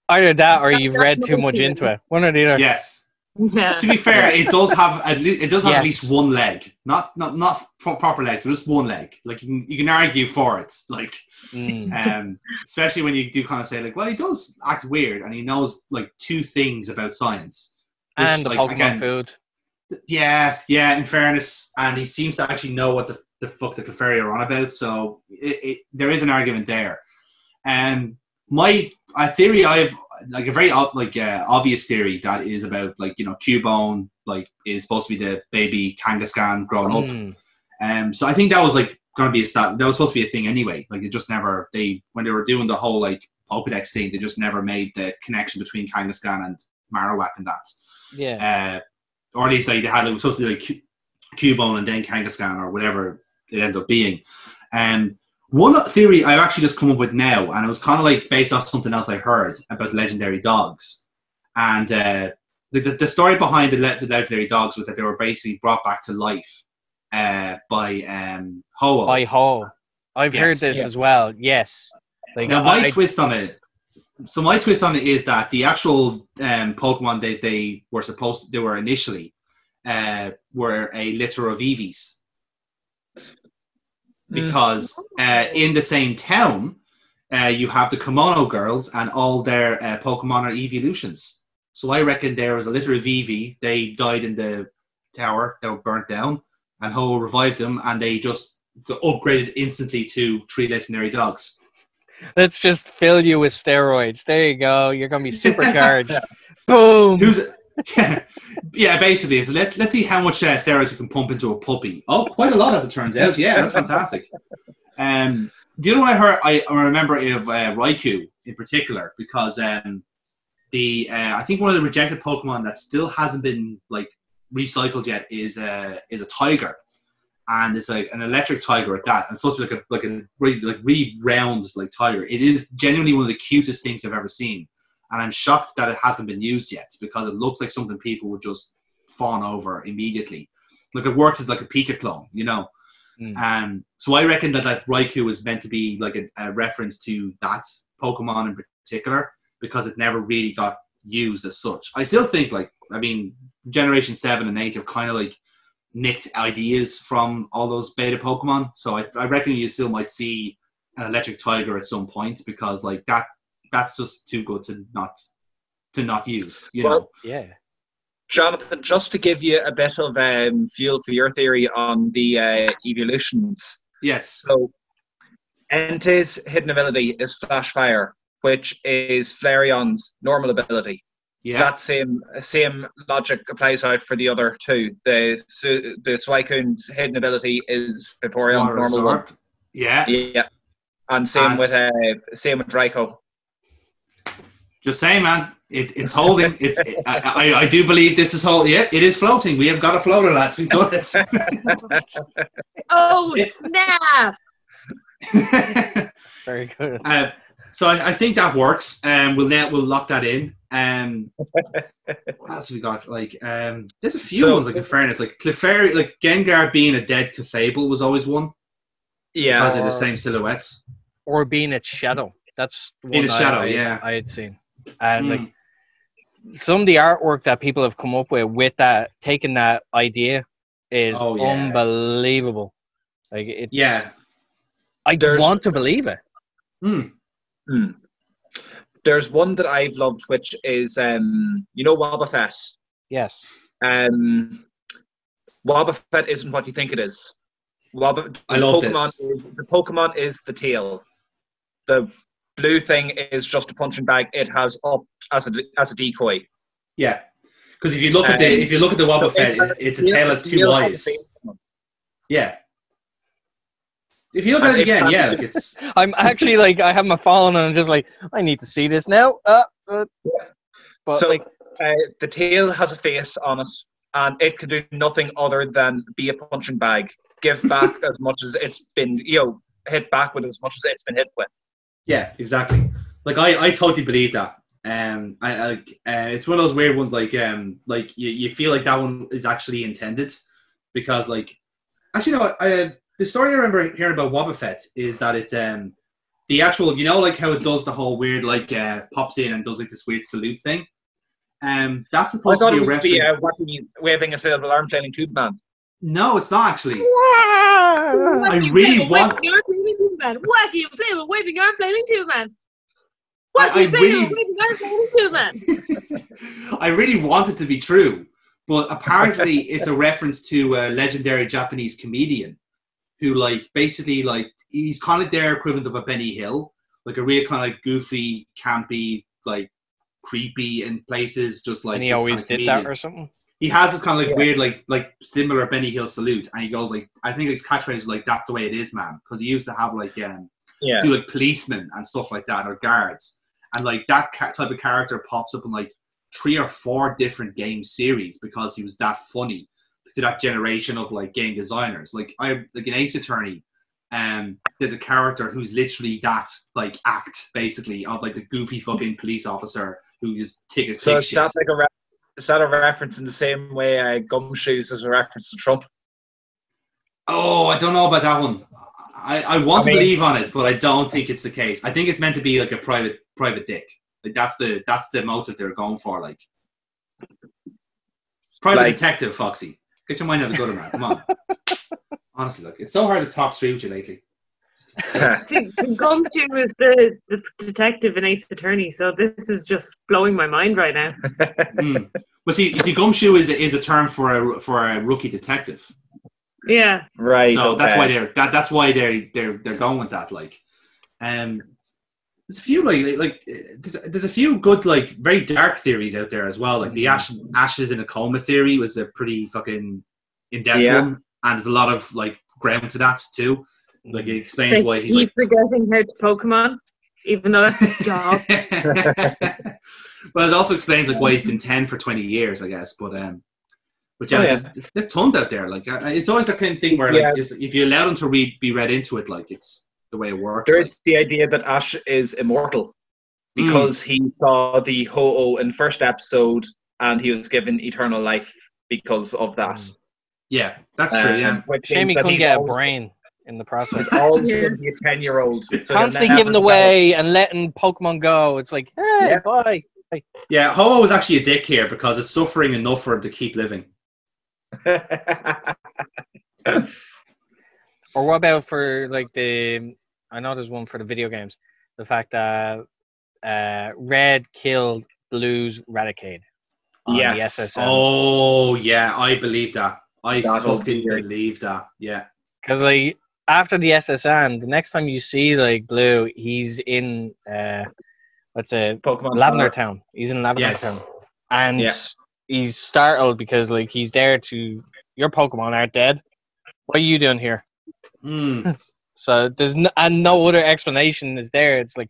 Either that or you've read too much into it. One or the other. Yes. Yeah. To be fair, it does have at least one leg, not proper legs, but just one leg. Like you can argue for it, like, especially when you do kind of say like, well, he does act weird, and he knows like two things about science, and the like, Pokemon food. Yeah. In fairness, and he seems to actually know what the fuck the Clefairy are on about. So there is an argument there. And my theory, I have like a very obvious theory that is about like Cubone is supposed to be the baby Kangaskhan growing up. So I think that was like going to be that was supposed to be a thing anyway. Like it just never when they were doing the whole like Pokedex thing, they just never made the connection between Kangaskhan and Marowak and that. Yeah. Or at least like, it was supposed to be like Cubone and then Kangaskhan or whatever it ended up being. One theory I've actually just come up with now, and it was kind of like based off something else I heard about legendary dogs. And the story behind the legendary dogs was that they were basically brought back to life by Ho-Oh. By Ho. I've heard this as well. Yes. Like, now my twist on it. So my twist on it is that the actual Pokemon they were initially were a litter of Eevees. Because in the same town, you have the Kimono girls and all their Pokemon are evolutions. So I reckon there was a litter of Eevee. They died in the tower. They were burnt down. And Ho revived them. And they just got upgraded instantly to 3 legendary dogs. Let's just fill you with steroids. There you go. You're going to be supercharged. Boom. Yeah, basically. So let's see how much steroids you can pump into a puppy. Oh, quite a lot, as it turns out. Yeah, that's fantastic. Do you know what I heard? I remember of Raikou in particular because I think one of the rejected Pokemon that still hasn't been like recycled yet is a tiger, and it's like an electric tiger at that. And it's supposed to be like a really round like tiger. It is genuinely one of the cutest things I've ever seen. And I'm shocked that it hasn't been used yet because it looks like something people would just fawn over immediately. Like it works as like a Pika clone, So I reckon that Raikou is meant to be like a reference to that Pokemon in particular because it never really got used as such. I still think Generation 7 and 8 have kind of like nicked ideas from all those beta Pokemon. So I reckon you still might see an electric tiger at some point because like that's just too good to not use, know. Yeah. Jonathan, just to give you a bit of fuel for your theory on the evolutions. Yes. So, Entei's hidden ability is Flash Fire, which is Flareon's normal ability. Yeah. That same logic applies out for the other two. The Suicune's hidden ability is Vaporeon's normal one. Yeah. Yeah. And same with Raikou. Just saying, man. It's holding. I do believe this is holding. Yeah, it is floating. We have got a floater, lads. We've done it. Oh, snap! Very good. So I think that works. We'll lock that in. What else have we got? Like, there's a few ones. Like in fairness, like Clefairy, like Gengar being a dead Clefable was always one. Yeah, because of the same silhouettes. Or being its shadow. That's one being a shadow. I had seen. And like some of the artwork that people have come up with that, taking that idea is unbelievable. Like it's I want to believe it. There's one that I've loved, which is Wobbuffet. Yes. Wobbuffet isn't what you think it is. I love this. The Pokemon is the tail. The blue thing is just a punching bag. It has up as a decoy. Yeah, because if you look at the Wobbuffet, it's a tail of 2 eyes. Yeah. If you look at it again, like it's. I'm actually like I have my phone and I'm just like I need to see this now. But so like the tail has a face on it, and it can do nothing other than be a punching bag, give back as much as it's been, hit back with as much as it's been hit with. Yeah, exactly. Like I totally believe that. It's one of those weird ones. Like you feel like that one is actually intended because actually no. The story I remember hearing about Wobbuffet is that it's the actual, like how it does the whole weird pops in and does like this weird salute thing. That's supposed to be a reference. Waving a little arm flailing tube man. No, it's not actually. I really want. Wacky and play with waving arm flailing tube man. I really want it to be true But apparently, it's a reference to a legendary Japanese comedian who, like, basically, like, he's kind of their equivalent of a Benny Hill, like a real kind of goofy, campy, like, creepy in places, just like. And he this always kind of did comedian. that or something. He has this kind of like weird, like similar Benny Hill salute, and he goes like, I think his catchphrase is like, "That's the way it is, man," because he used to have like do like policemen and stuff like that or guards, and like that type of character pops up in like 3 or 4 different game series because he was that funny to that generation of like game designers. Like in Ace Attorney, there's a character who's literally that like act basically of like the goofy fucking police officer who is ticket So shit. that's like is that a reference in the same way Gumshoes is a reference to Trump? Oh, I don't know about that one. I want to believe on it, but I don't think it's the case. I think it's meant to be like a private dick. Like that's the motive they're going for. Like private detective, Foxy. Get your mind out of the gutter, man. Come on. Honestly, look, it's so hard to talk through with you lately. Gumshoe is the detective in Ace Attorney, so this is just blowing my mind right now. Well, see, Gumshoe is a term for a rookie detective. Yeah, right. So okay. that's why they're going with that. Like, there's a few there's a few good like very dark theories out there as well. Like the ashes in a coma theory was a pretty fucking in-depth one, and there's a lot of like ground to that too. Like it explains why he's like forgetting how to Pokemon, even though that's his job. Well, it also explains like why he's been 10 for 20 years, I guess. But yeah, there's tons out there. Like it's always that kind of thing where like just, if you allow them to be read into it, like it's the way it works. There is the idea that Ash is immortal because he saw the Ho-Oh in the first episode and he was given eternal life because of that. Yeah, that's true. Yeah, shame he couldn't get a brain in the process. He's always going to be a 10-year-old. So constantly giving away and letting Pokemon go. It's like, hey, bye. Yeah, Ho-Oh was actually a dick here because it's suffering enough for him to keep living. Or what about for like I know there's one for the video games. The fact that Red killed Blue's Raticate on the SSM. Oh yeah, I believe that. I fucking believe that. Yeah. Because like after the SSN, the next time you see like Blue, he's in Pokemon Lavender Town. He's in Lavender Town, and he's startled because like he's there to your Pokemon aren't dead. What are you doing here? So there's no other explanation is there. It's like,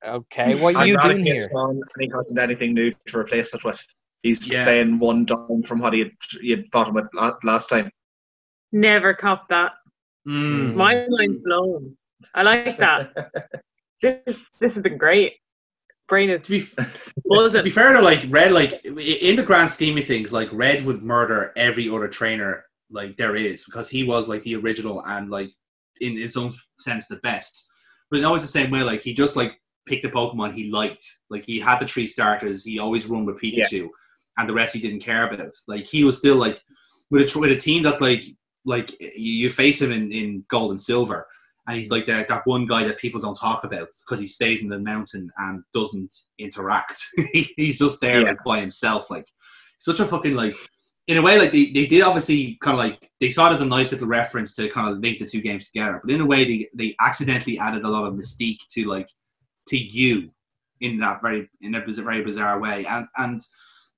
okay, what are you doing here? And he hasn't anything new to replace it with. He's playing one down from what he had thought with last time. Never copped that. My mind's blown. I like that. This has been great. Brain is to be fair to like Red, like in the grand scheme of things, like Red would murder every other trainer like there is because he was like the original and like in its own sense the best. But in always the same way, like he just like picked the Pokemon he liked. Like he had the 3 starters. He always run with Pikachu, and the rest he didn't care about. Like he was still like with a team that like you face him in Gold and Silver. And he's like that one guy that people don't talk about because he stays in the mountain and doesn't interact. He's just there like by himself. Like such a fucking like in a way like they did obviously kind of like they saw it as a nice little reference to kind of link the 2 games together. But in a way they accidentally added a lot of mystique to you in a very bizarre way. And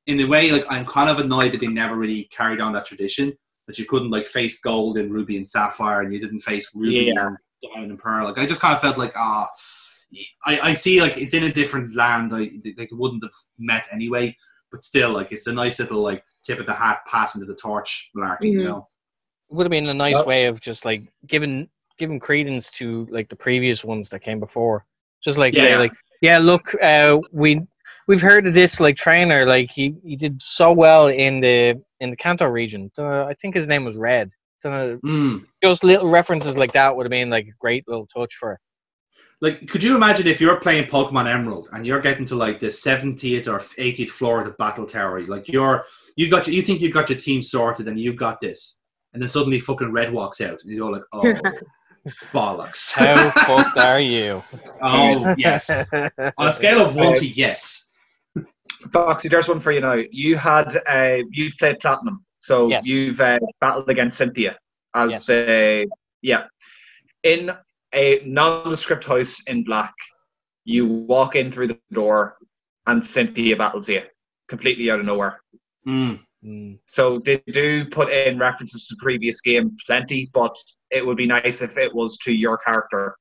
in a way like I'm kind of annoyed that they never really carried on that tradition. That you couldn't like face Gold and Ruby and Sapphire and you didn't face Ruby and Diamond and Pearl. Like I just kind of felt like I see like it's in a different land. They wouldn't have met anyway, but still like it's a nice little like tip of the hat passing to the torch malarkey, you know. It would have been a nice way of just like giving credence to like the previous ones that came before. Just like say like look, we've heard of this like trainer, like he did so well in the Kanto region. I think his name was Red. Just little references like that would have been like a great little touch for it. Like, could you imagine if you're playing Pokemon Emerald and you're getting to like the 70th or 80th floor of the Battle Tower, like you think you've got your team sorted and you've got this, and then suddenly fucking Red walks out and you're like, oh, bollocks! How fucked are you? Oh yes, on a scale of 1 to yes. Foxy, there's one for you now. You've played Platinum, so Yes. you've battled against Cynthia as Yes. in a nondescript house in black. You walk in through the door, and Cynthia battles you completely out of nowhere. So they do put in references to the previous game, plenty, but it would be nice if it was to your character.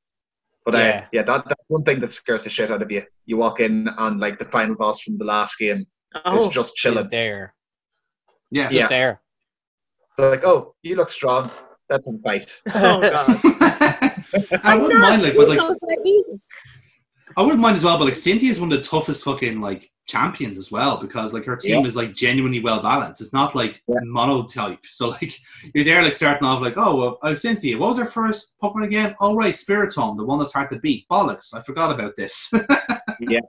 But that's one thing that scares the shit out of you. You walk in and like the final boss from the last game is just chilling. Is there. Yeah. Just there. So like, oh, you look strong. Let's fight. Oh god. I wouldn't mind, like, but like, I wouldn't mind as well, but like, Cynthia is one of the toughest fucking like champions as well, because like her team is like genuinely well balanced. It's not like monotype. So like, you're there like starting off like, oh, well, Cynthia, what was her first Pokemon again? Oh right, Spiritomb, the one that's hard to beat. Bollocks, I forgot about this. Yeah.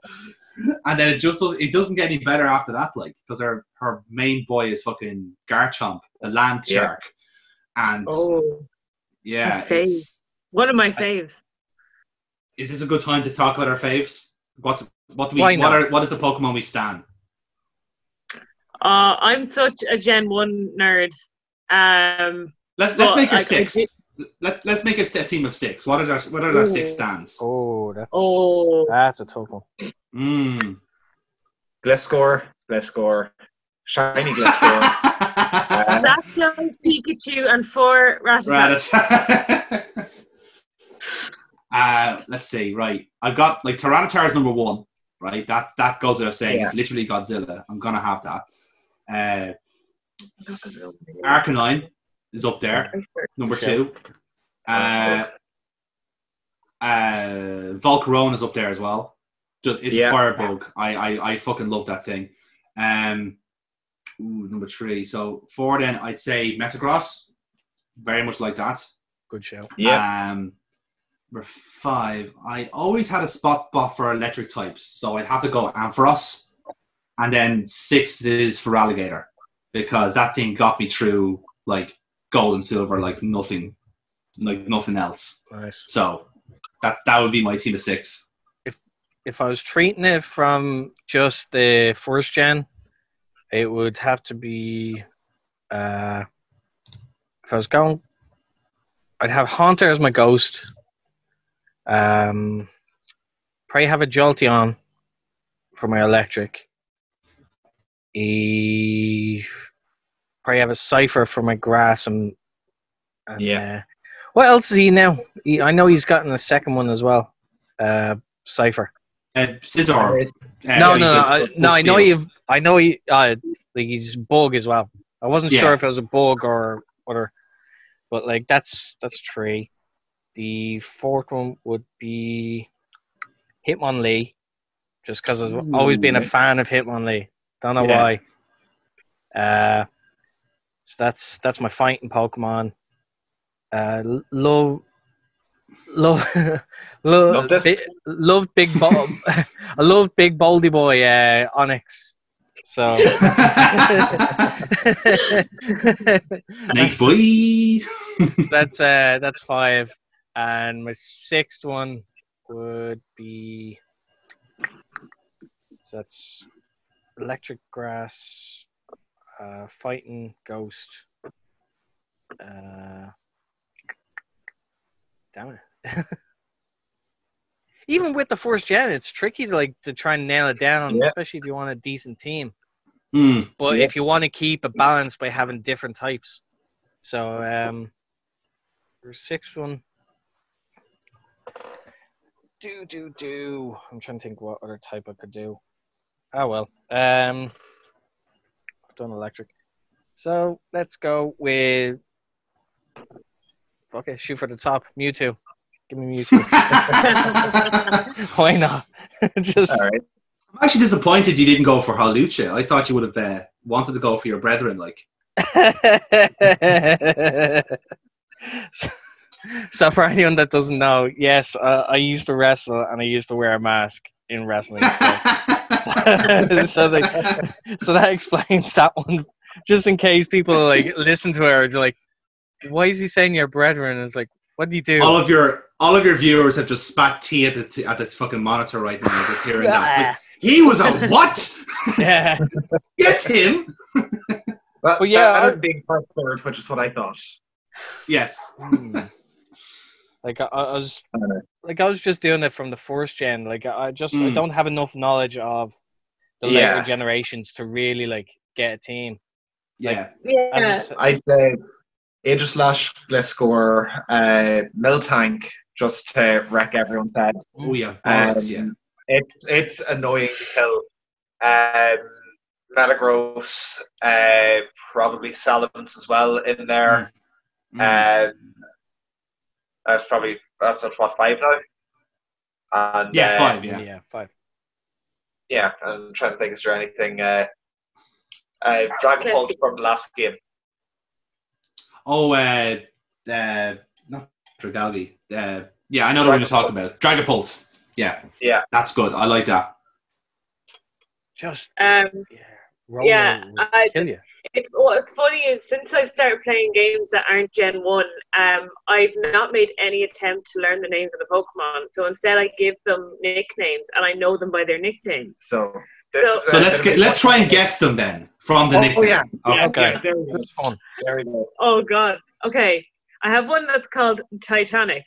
And then it doesn't get any better after that, like, because her main boy is fucking Garchomp, the land shark, and it's one of my faves. Is this a good time to talk about our faves? What is the Pokemon we stan? I'm such a Gen 1 nerd. Let's make her 6. Let's make it a team of 6. What are our 6 stands? That's a tough one. Gliscor, shiny Gliscor. Zapdos, Pikachu, and 4 Rattata. Let's see. Right, I've got like Tyranitar is number 1. Right, that goes without saying. It's literally Godzilla. I'm gonna have that. Arcanine is up there, number 2. Volcarona is up there as well. It's a firebug. I fucking love that thing. Number 3. So 4 then I'd say Metagross. Very much like that. Good show. Yeah. Number 5. I always had a spot for electric types, so I'd have to go Ampharos. And then 6 is for Alligator, because that thing got me through like gold and silver like nothing else. Nice. So that would be my team of 6. If I was treating it from just the first gen, it would have to be if I was going, I'd have Haunter as my ghost. Probably have a Jolteon for my electric. Probably have a Cypher for my grass and what else is he now? I know he's gotten a second one as well. Cypher. Scizor. No. I know he. Like he's Bug as well. I wasn't sure if it was a Bug or other, but like that's 3. The 4th one would be Hitmonlee, just because I've always been a fan of Hitmonlee. Don't know why. So that's my fighting Pokemon. Love Big Ball. I love Big Baldy Boy Onyx. So Snake Boy. That's 5, and my 6th one would be. So that's Electric Grass, Fighting Ghost. Damn it. Even with the first gen, it's tricky to try and nail it down, especially if you want a decent team. But if you want to keep a balance by having different types. So your 6th one. I'm trying to think what other type I could do. Oh well. I've done electric. So let's go with shoot for the top. Mewtwo. Give me Mewtwo. Why not? Just. All right. I'm actually disappointed you didn't go for Hawlucha. I thought you would have wanted to go for your brethren, like. So for anyone that doesn't know, yes, I used to wrestle and I used to wear a mask in wrestling. So that explains that one. Just in case people like listen to her, they're like, "Why is he saying your brethren?" It's like, what do you do? All of your viewers have just spat tea at the fucking monitor right now, just hearing that. He was a what? Yeah. Get him. Well, yeah, that is being first third, which is what I thought. Yes. Like I was, I don't know. like I was just doing it from the first gen. Like I Mm. don't have enough knowledge of the Yeah. later generations to really like get a team. Yeah. Yeah. As I'd say Aegislash, Gliscor, Miltank, just to wreck everyone's head. Oh yeah, bollocks. Yeah. It's annoying to kill. Metagross, probably Salamence as well in there. Mm. That's what 5 now. And Yeah, 5. Yeah. yeah, 5. yeah, I'm trying to think. Is there anything? Dragon Pulse from the last game. Oh, not Dragalge. Yeah, I know the one you're talking about. Dragapult. Yeah. Yeah. That's good. I like that. Just Yeah, Roller will kill you. What's funny is since I've started playing games that aren't Gen 1, I've not made any attempt to learn the names of the Pokemon. So instead I give them nicknames and I know them by their nicknames. So let's try and guess them then from the nickname. yeah. Okay. There we go. It's fun. There we go. Oh god. Okay. I have one that's called Titanic.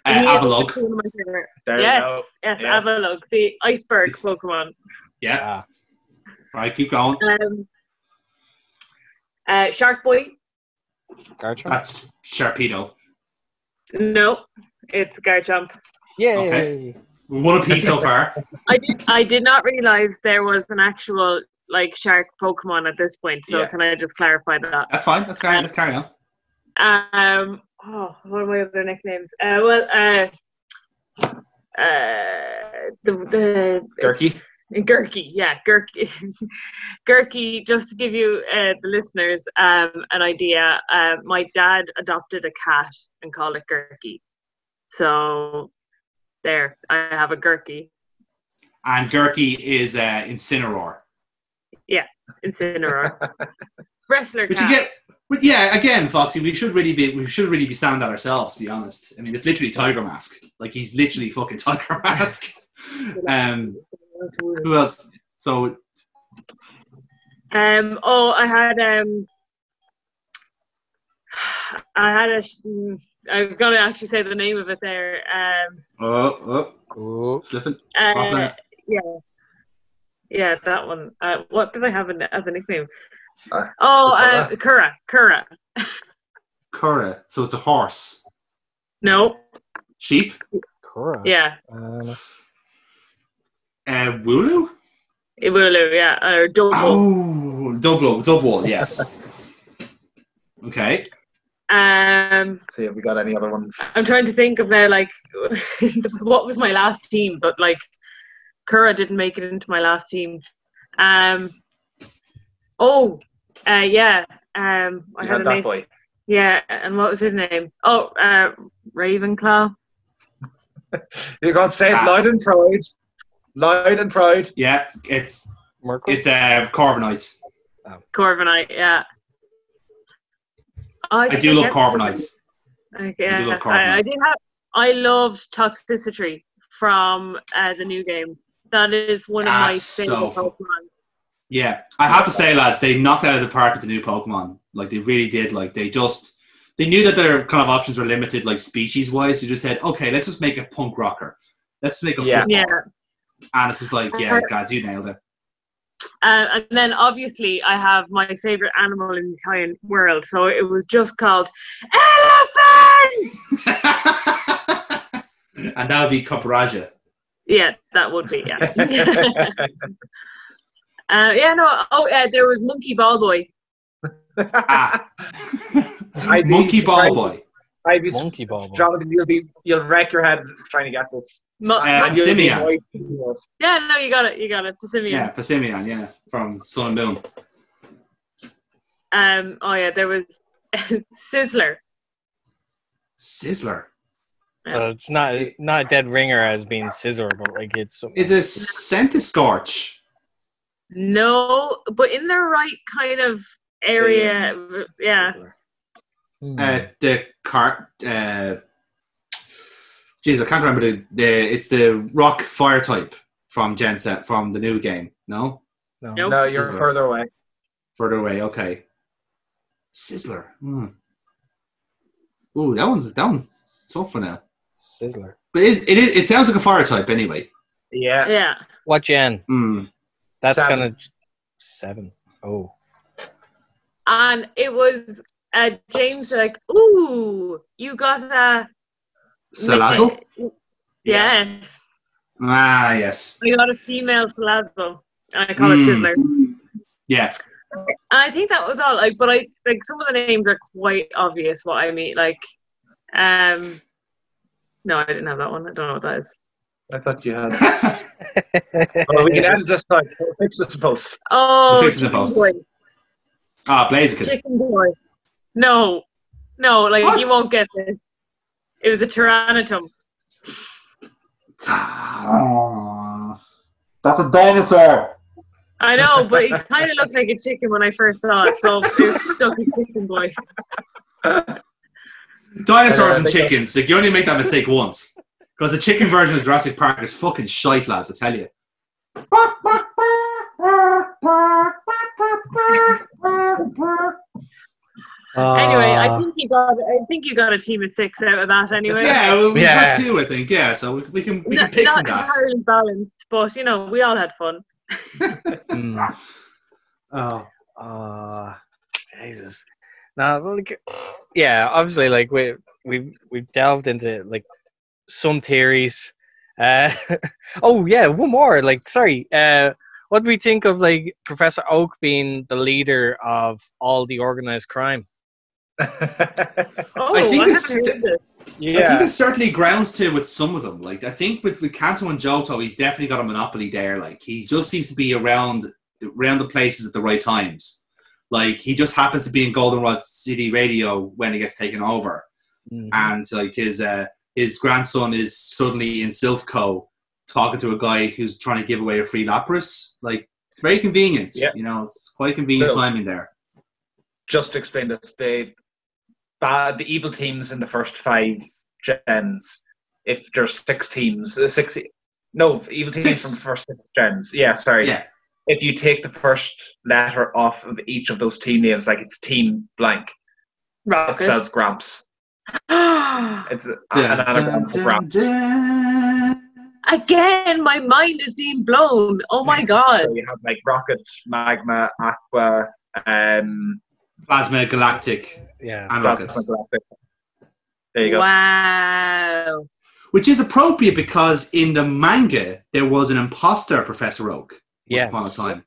Avalugg. There Yes, we go. yes, Yes. Avalugg, the iceberg Pokemon. Yeah. Right, keep going. Shark Boy. Garchomp. That's Sharpedo. No, it's Garchomp. Yay! Okay. One apiece so far. I did not realize there was an actual like shark Pokemon at this point. So Yeah. can I just clarify that? That's fine. Let's carry on. What are my other nicknames? The Gurky. Gurky. Gurky, just to give you the listeners an idea, my dad adopted a cat and called it Gurky. So there, I have a Gurky. And Gurky is Incineroar. Yeah, Incineroar. Wrestler But cat. you get, but yeah, again, Foxy, we should really be standing that ourselves. To be honest, I mean, it's literally Tiger Mask. Like he's literally fucking Tiger Mask. Who else? So, I was gonna actually say the name of it there. slipping. Yeah, that one. What did I have as a nickname? Kura. Kura. Kura. So it's a horse. No. Sheep. Kura. Yeah. Wooloo. Iwulu, yeah, or Double. Oh, Double. Yes. Okay. See if we got any other ones. I'm trying to think of now, like, what was my last team, but like, Kura didn't make it into my last team. I had a name. Boy. Yeah, and what was his name? Oh, Ravenclaw. You're going to say it loud and proud. Loud and proud. Yeah, it's Mercury? Corviknight. Corviknight, yeah. I do love Corviknight. Yeah, I do love Corviknight. I loved Toxicity from the new game. That is one of my favorite Pokemon. Yeah, I have to say, lads, they knocked out of the park with the new Pokemon. Like they really did. Like they knew that their kind of options were limited, like species wise. They just said, okay, let's just make a punk rocker. Let's make a football. Yeah. And it's just like, yeah, guys, you nailed it. And then obviously I have my favorite animal in the entire world, so it was just called Elephant. And that would be Copraja. Yeah, that would be, yeah. Yes. There was Monkey Ball Boy. Monkey Ball Boy. Monkey Ball Boy. Jonathan, you'll wreck your head trying to get this. Simeon. Yeah, no, you got it. Simeon. Yeah, Simeon, yeah, from Sun and Moon. There was Sizzler. It's not a dead ringer as being Scissor, but like it's. Is it Centiscorch? No, but in the right kind of area. Yeah. The cart. Jeez, I can't remember it's the rock fire type from Genset from the new game. No? No. Nope. No, you're Sizzler. further away. Further away, okay. Sizzler. Ooh, that one's tough for now. Sizzler. But it sounds like a fire type anyway. Yeah. Yeah. What gen? That's 7. gonna 7. Oh. And it was James like, ooh, you got a Salazzle? Yes. Ah, yes. I got a female Salazzle. And I call it Sizzler. Yeah. And I think that was all. Like, but I like some of the names are quite obvious what I mean. Like, no, I didn't have that one. I don't know what that is. I thought you had. Well, we can end this time. We'll fix this post. Oh, We'll fix it in the Chicken post. Boy. Blaziken. Chicken Boy. No, like What? you won't get this. It was a Tyrannotum. That's a dinosaur. I know, but it kind of looked like a chicken when I first saw it, so it was stuck in Chicken Boy. Dinosaurs and chickens. Like, you only make that mistake once. Because the chicken version of Jurassic Park is fucking shite, lads, I tell you. Anyway, I think you got a team of 6 out of that anyway. Yeah, we Yeah. had 2, I think. Yeah, so we can Not pick from that. entirely balanced, but you know, we all had fun. Oh. Jesus. Now, like, yeah, obviously, like we've delved into like some theories. Oh yeah, one more. Like, sorry. What do we think of like Professor Oak being the leader of all the organized crime? Oh, I think I this- haven't heard this. I think there's certainly grounds to with some of them. Like, I think with Kanto and Johto, he's definitely got a monopoly there. Like, he just seems to be around the places at the right times. Like, he just happens to be in Goldenrod City Radio when he gets taken over. Mhm. And like his grandson is suddenly in Silphco talking to a guy who's trying to give away a free Lapras. Like, it's very convenient. Yeah. You know, it's quite convenient So- timing there. Just to explain this, the evil teams in the first 5 gens, if there's 6 teams, evil teams 6. from the first 6 gens. Yeah, sorry. Yeah. If you take the first letter off of each of those team names, like it's team blank, it Rocket. spells Gramps. Again, It's an anagram for Gramps. my mind is being blown. Oh my god. So you have like Rocket, Magma, Aqua, Plasma Yeah. Galactic and Rocket. There you go. Wow. Which is appropriate because in the manga, there was an imposter Professor Oak once Yes. upon a time.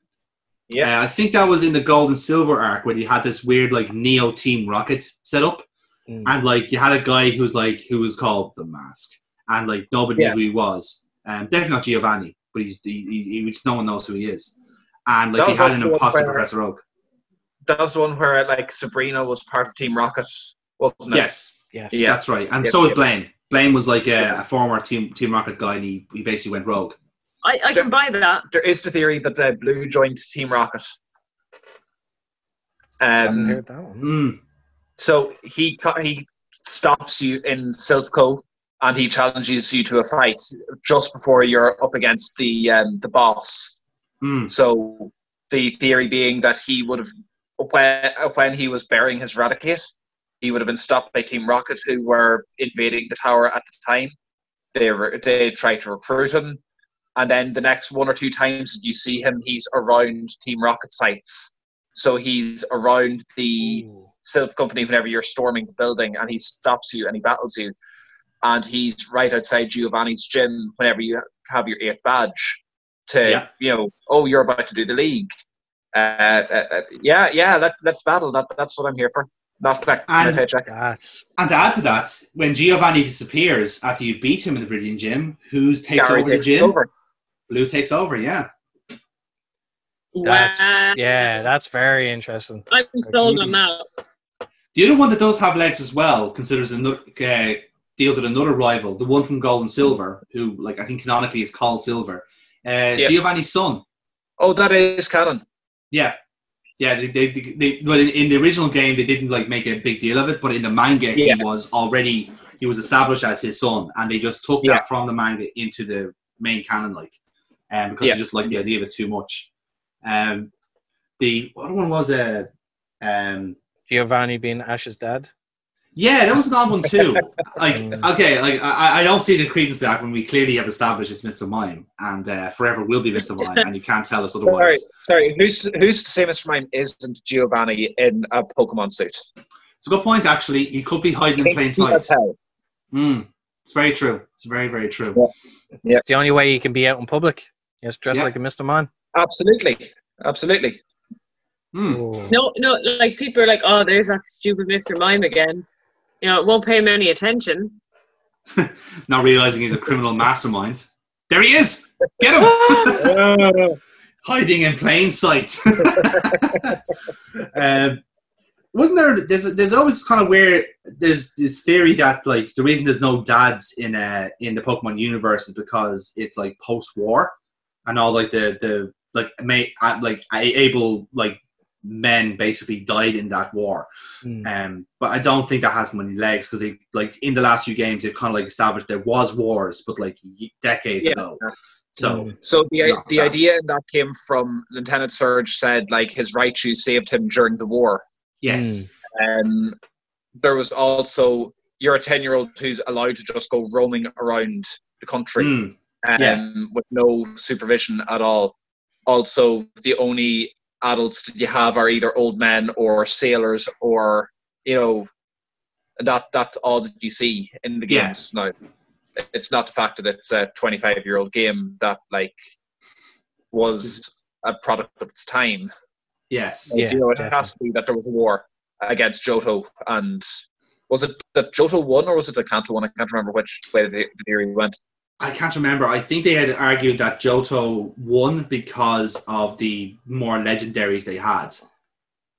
Yeah. I think that was in the Gold and Silver arc where you had this weird like Neo Team Rocket set up. Mm. And like you had a guy who was called the Mask. And like nobody knew who he was. Definitely not Giovanni, but he just no one knows who he is. And like That they was had also an the one imposter where- Professor Oak. That was the one where like Sabrina was part of Team Rocket, wasn't it? Yes. Yes. Yeah. That's right. And Yep, so was yep. Blaine. Blaine was like a former Team Rocket guy and he basically went rogue. I can buy that. There is the theory that Blue joined Team Rocket. Haven't heard that one. So he stops you in Silphco and he challenges you to a fight just before you're up against the boss. So the theory being that he would have, when he was burying his Raticate, he would have been stopped by Team Rocket, who were invading the tower at the time. They tried to recruit him, and then the next 1 or 2 times that you see him, he's around Team Rocket sites. So he's around the Sylph Company whenever you're storming the building, and he stops you and he battles you. And he's right outside Giovanni's gym whenever you have your 8th badge to, you're about to do the league. Let's battle. That's what I'm here for. Not collect my paycheck. And to add to that, when Giovanni disappears after you beat him in the Viridian Gym, who takes Gary over the takes gym? over. Blue takes over, yeah. That's very interesting. I'm sold on that. The other one that does have legs as well considers deals with another rival, the one from Gold and Silver, who like I think canonically is called Silver. Giovanni's son. Oh, that is canon. Yeah. Yeah, they well in the original game they didn't like make a big deal of it, but in the manga he was already he was established as his son, and they just took that from the manga into the main canon, like, because they just liked the idea of it too much. The other one was Giovanni being Ash's dad. Yeah, that was an odd one too. Like, okay, like I don't see the credence to that when we clearly have established it's Mr. Mime, and forever will be Mr. Mime, and you can't tell us otherwise. Sorry, who's to say Mr. Mime isn't Giovanni in a Pokemon suit? It's a good point, actually. He could be hiding in plain sight. It's very true. It's very, very true. Yeah. It's the only way he can be out in public. He's dressed like a Mr. Mime. Absolutely. No, like people are like, oh, there's that stupid Mr. Mime again. You know, it won't pay him any attention. Not realizing he's a criminal mastermind. There he is! Get him! Hiding in plain sight. Wasn't there? There's always kind of where there's this theory that like the reason there's no dads in the Pokemon universe is because it's like post-war, and all like the able like men basically died in that war. But I don't think that has many legs because they like in the last few games they've kind of like established there was wars, but like decades ago. So the idea in that came from Lieutenant Surge said like his Raichu saved him during the war. Yes. There was also you're a 10-year-old who's allowed to just go roaming around the country with no supervision at all. Also, the only adults that you have are either old men or sailors, or you know, that's all that you see in the games now. It's not the fact that it's a 25-year-old game that like was a product of its time. Yes, you know, it has to be that there was a war against Johto, and was it that Johto won or was it that Kanto won? I can't remember which way the theory went. I can't remember. I think they had argued that Johto won because of the more legendaries they had.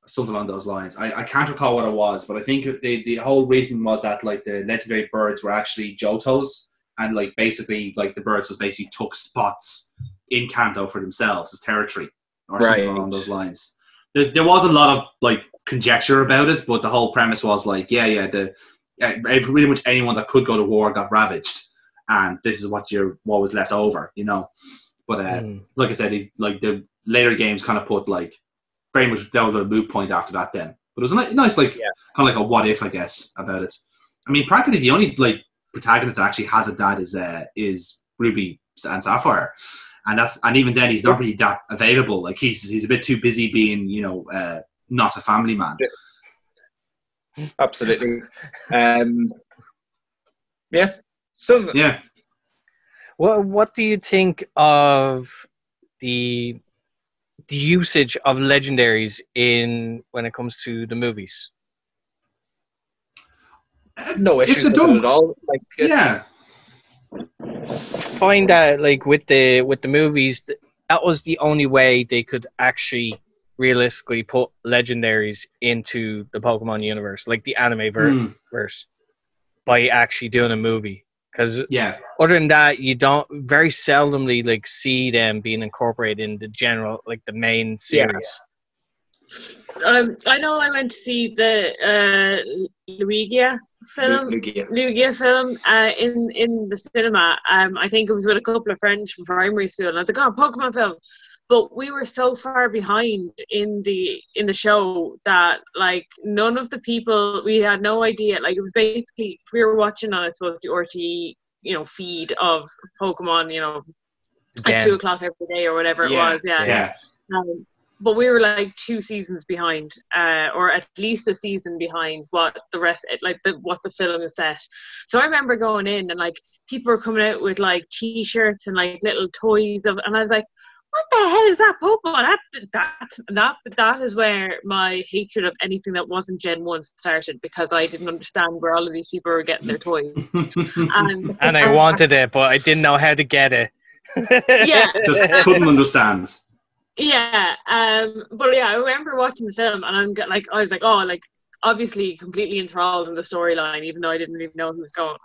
Something along those lines. I can't recall what it was, but I think the whole reason was that like the legendary birds were actually Johtos, and like basically like the birds just basically took spots in Kanto for themselves as territory or something along those lines. There was a lot of like conjecture about it, but the whole premise was like, pretty much anyone that could go to war got ravaged. And this is what was left over, you know. But like I said, like the later games kind of put like very much that was a moot point after that. Then, but it was a nice like kind of like a what if, I guess, about it. I mean, practically the only like protagonist that actually has a dad is Ruby and Sapphire, and even then he's not really that available. Like he's a bit too busy being, you know, not a family man. Absolutely. Well, what do you think of the usage of legendaries when it comes to the movies? No issues with it at all. Like, find that like with the movies, that was the only way they could actually realistically put legendaries into the Pokemon universe, like the anime verse, by actually doing a movie. Because other than that, you don't very seldomly like see them being incorporated in the general, like the main series. I know I went to see the Lugia film in the cinema. I think it was with a couple of friends from primary school, and I was like, "Oh, Pokemon film." But we were so far behind in the show that like none of the people, we had no idea. Like it was basically we were watching on, I suppose, the RTE, you know, feed of Pokemon, you know, at 2 o'clock every day or whatever it was. But we were like 2 seasons behind, or at least a season behind what the rest, what the film is set. So I remember going in and like people were coming out with like T-shirts and like little toys and I was like, what the hell is that Pokemon? That is where my hatred of anything that wasn't Gen 1 started, because I didn't understand where all of these people were getting their toys. and I wanted it, but I didn't know how to get it. Just couldn't understand. But I remember watching the film and I was like, oh, like obviously completely enthralled in the storyline, even though I didn't even know who was what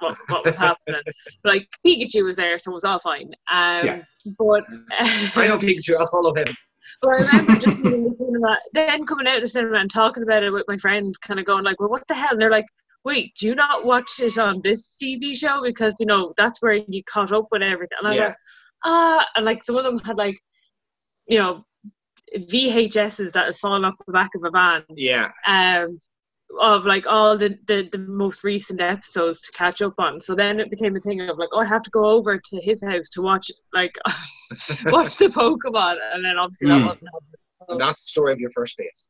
was happening. But like Pikachu was there, so it was all fine. But I know Pikachu, I'll follow him. But I remember just being in the cinema, then coming out of the cinema and talking about it with my friends, kind of going like, well, what the hell? And they're like, wait, do you not watch it on this TV show? Because, you know, that's where you caught up with everything. And I was like, and like some of them had like, you know, VHSs that had fallen off the back of a van. Yeah. Of like all the most recent episodes to catch up on. So then it became a thing of like, oh, I have to go over to his house to watch like watch the Pokemon, and then obviously that wasn't happening. So, And that's the story of your first dates.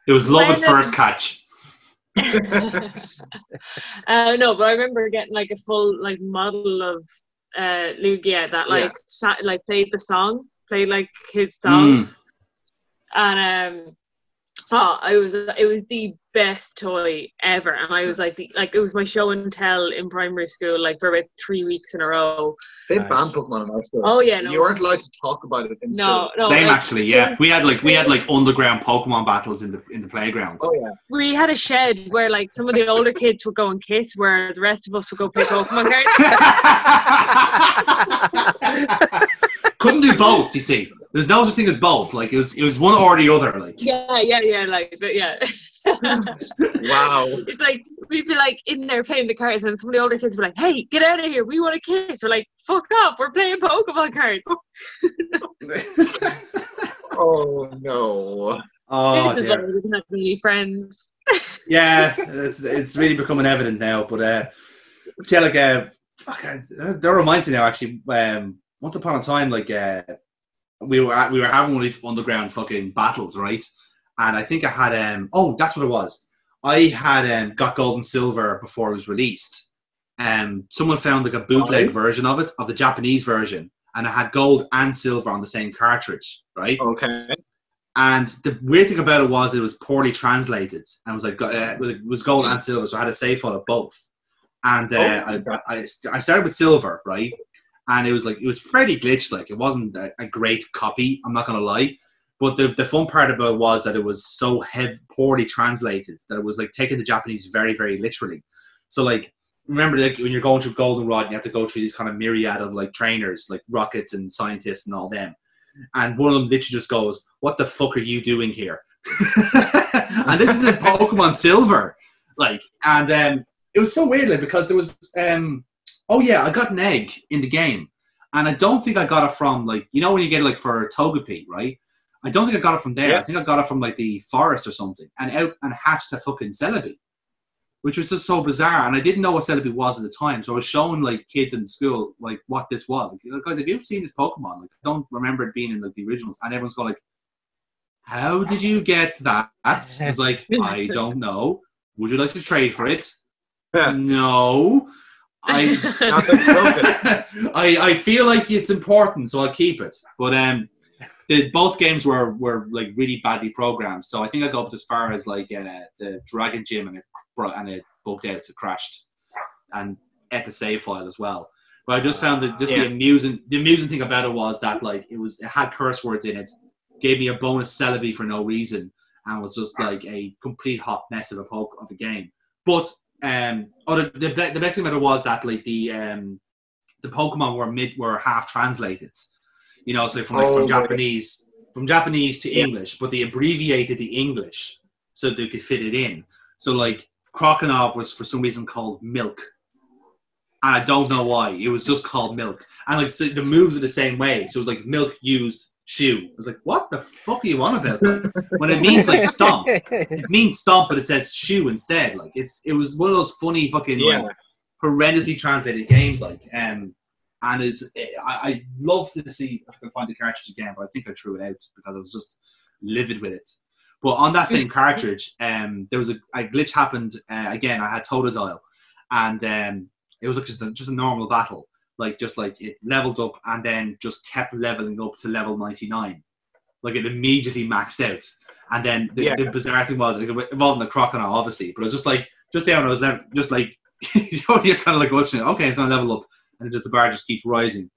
It was love at first catch. No, but I remember getting like a full like model of Lugia that like like played like his song. And it was the best toy ever, and I was like it was my show and tell in primary school, like for about 3 weeks in a row. They banned Pokemon in our school. Oh yeah, no. You weren't allowed to talk about it in school. No, same like, actually. Yeah, we had like underground Pokemon battles in the playgrounds. Oh yeah. We had a shed where like some of the older kids would go and kiss, where the rest of us would go play Pokemon cards. Couldn't do both, you see. There's no such thing as both. Like it was one or the other. Like yeah, like but yeah. Wow. It's like we'd be like in there playing the cards, and some of the older kids were like, "Hey, get out of here! We want to kiss." We're like, "Fuck off! We're playing Pokemon cards." Oh no. oh, this is why we didn't have any friends. yeah, it's really becoming evident now. But yeah, like that reminds me now. Actually, once upon a time, like we were having one of these underground fucking battles, right? And I think I had that's what it was. I had got Gold and Silver before it was released. Someone found like a bootleg version of it, of the Japanese version, and it had Gold and Silver on the same cartridge, right? Okay. And the weird thing about it was poorly translated, and it was like it was Gold and Silver, so I had a save file of both. And I started with Silver, right? And it was fairly glitched, like it wasn't a great copy, I'm not gonna lie. But the fun part about it was that it was so poorly translated that it was like taking the Japanese very, very literally. So like, remember like when you're going through Goldenrod, you have to go through these kind of myriad of like trainers, like rockets and scientists and all them. And one of them literally just goes, "What the fuck are you doing here?" And this is in Pokemon Silver, like, and it was so weird, like, because there was I got an egg in the game, and I don't think I got it from like, you know when you get it like for Togepi, right? I don't think I got it from there. Yeah. I think I got it from like the forest or something, and hatched a fucking Celebi, which was just so bizarre. And I didn't know what Celebi was at the time, so I was showing like kids in school like what this was. Like, guys, have you ever seen this Pokemon? Like, I don't remember it being in like the originals, and everyone's going like, "How did you get that?" I was like, "I don't know. Would you like to trade for it?" No. I feel like it's important, so I'll keep it. But both games were like really badly programmed, so I think I got up as far as like the Dragon Gym, and it bugged out, it crashed, and ate the save file as well. But I just found that the amusing thing about it was that like it had curse words in it, gave me a bonus Celebi for no reason, and was just like a complete hot mess of a game. But the best thing about it was that like the Pokemon were half translated, you know, so from Japanese to English, but they abbreviated the English so they could fit it in. So like Croconov was for some reason called Milk, and I don't know why. It was just called Milk, and like the moves were the same way. So it was like Milk used shoe. I was like, what the fuck are you on about? Like, when it means like stomp, it means stomp, but it says shoe instead. Like it was one of those funny fucking like horrendously translated games. Like I love to see if I can find the cartridge again, but I think I threw it out because I was just livid with it. But on that same cartridge, there was a glitch happened again. I had Totodile, and it was like just a normal battle. Like just like it leveled up and then just kept leveling up to level 99. Like it immediately maxed out. And then the bizarre thing was like, involving the Crocodile, obviously, but it was just down. I was just like you know, you're kind of like watching it. Okay, it's gonna level up, and the bar just keeps rising,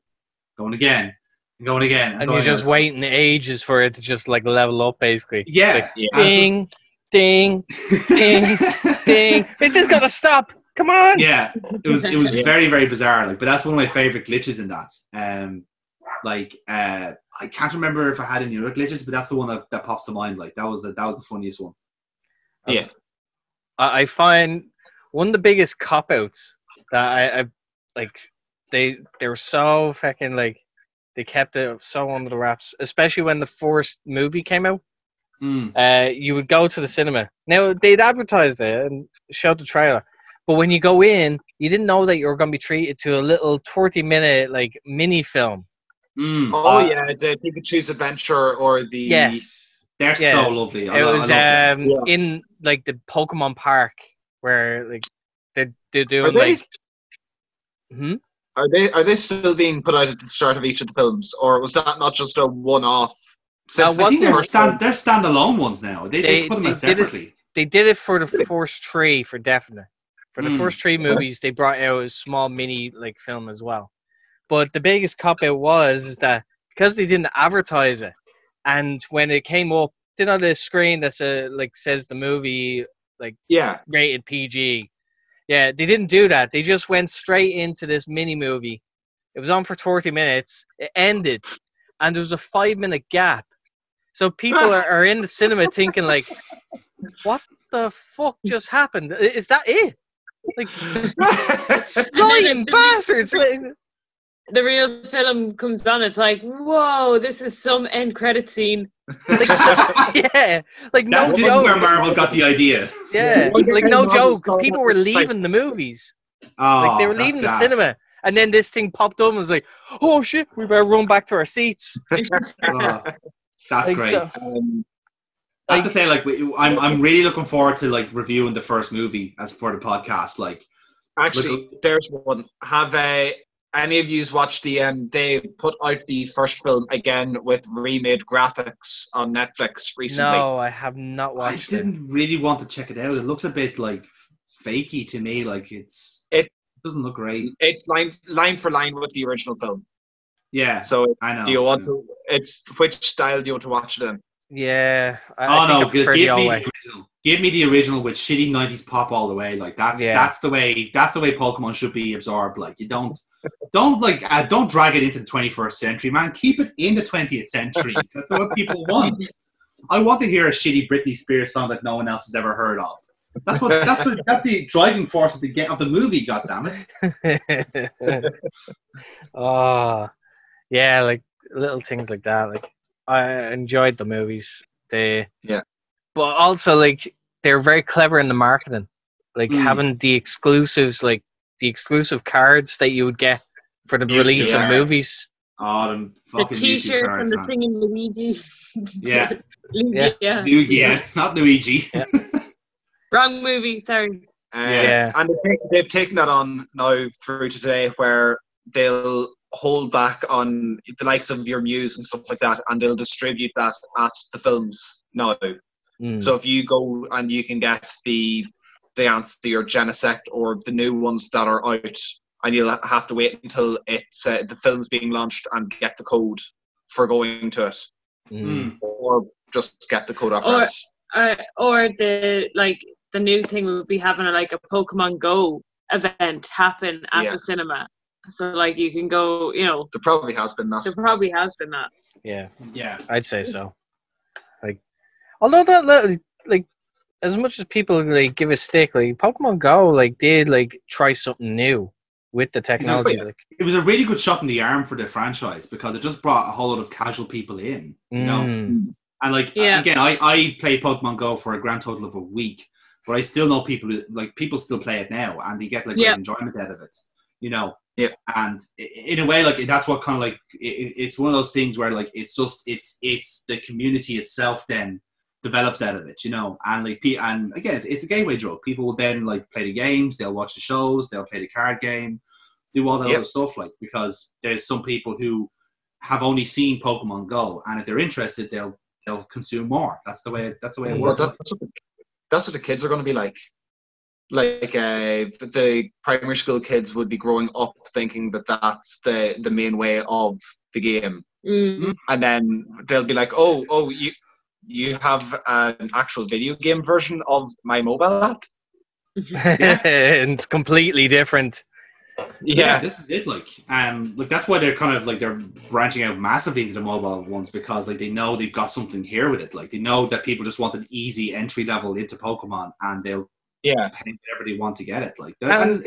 going again and going again. And you're just waiting ages for it to just like level up, basically. Yeah. Like, ding, ding, ding, ding. Is this gonna stop? Come on! Yeah, it was very, very bizarre. Like, but that's one of my favorite glitches in that. Like I can't remember if I had any other glitches, but that's the one that pops to mind. Like that was the funniest one. Yeah. I find one of the biggest cop outs that I like. They were so fucking like they kept it so under the wraps, especially when the first movie came out. You would go to the cinema. Now they'd advertised it and showed the trailer, but when you go in, you didn't know that you were going to be treated to a little 30-minute like mini film. Yeah, the Pikachu's Adventure or the Yes, they're so lovely. It was I love them. in like the Pokemon Park where like they're doing Are they, like. Are they still being put out at the start of each of the films, or was that not just a one-off? I think they're standalone ones now. They put them out separately. They did it for the first three for definite. For the first three movies, they brought out a small mini like film as well. But the biggest cop out was that because they didn't advertise it, and when it came up, you know the screen that's like says the movie like rated PG. Yeah, they didn't do that. They just went straight into this mini movie. It was on for 30 minutes. It ended, and there was a 5-minute gap. So people are in the cinema thinking like, "What the fuck just happened? Is that it?" Like, lying bastards! Like, the real film comes on. It's like, whoa, this is some end credit scene. Like, yeah, like no this joke. is where Marvel got the idea. Yeah, like no joke. People were leaving the movies. Like they were leaving the cinema, and then this thing popped up and was like, "Oh shit, we better run back to our seats." That's like, great. So, I have to say, like, I'm really looking forward to like reviewing the first movie as for the podcast. Like, actually, there's one. Have any of you watched the? They put out the first film again with remade graphics on Netflix recently. No, I have not watched it. I didn't really want to check it out. It looks a bit like fakey to me. Like it doesn't look great. It's line for line with the original film. Yeah. So I know. Do you want to? It's which style do you want to watch it in? Yeah. I Give me the original with shitty 90s pop all the way. Like that's the way Pokemon should be absorbed. Like you don't drag it into the 21st century, man. Keep it in the 20th century. That's what people want. I want to hear a shitty Britney Spears song that no one else has ever heard of. That's the driving force of the movie. Goddammit. Yeah, like little things like that. Like I enjoyed the movies. But also like they're very clever in the marketing. Like having the exclusives, like the exclusive cards that you would get for the release of movies. Oh, them fucking the T-shirt cards, and the singing Luigi. Yeah. Yeah. Not Luigi. Yeah. Wrong movie. Sorry. And they've taken that on now through to today, where they'll hold back on the likes of your Muse and stuff like that, and they'll distribute that at the films now. So if you go and you can get the Dancey or Genesect or the new ones that are out, and you'll have to wait until it's the film's being launched and get the code for going to it, or just get the code after it. Or the new thing would be having a Pokemon Go event happen at the cinema. So like you can go, you know. There probably has been that. Yeah, I'd say so. Like, although that like, as much as people like give a stick, like Pokemon Go, like did like try something new with the technology. It was a really good shot in the arm for the franchise because it just brought a whole lot of casual people in, you know. And like again, I played Pokemon Go for a grand total of a week, but I still know people still play it now, and they get like great enjoyment out of it, you know. Yeah, and in a way, like that's what kind of like it's one of those things where like it's the community itself then develops out of it, you know. And like and again, it's a gateway drug. People will then like play the games, they'll watch the shows, they'll play the card game, do all that other stuff, like because there's some people who have only seen Pokemon Go, and if they're interested, they'll consume more. That's the way it works. That's what the kids are going to be like. Like the primary school kids would be growing up thinking that that's the main way of the game, and then they'll be like, oh, you have an actual video game version of my mobile app. And it's completely different. Yeah. This is it. Like that's why they're kind of like they're branching out massively into the mobile ones because like they know they've got something here with it. Like they know that people just want an easy entry level into Pokemon, and they'll pay whatever they want to get it. Like and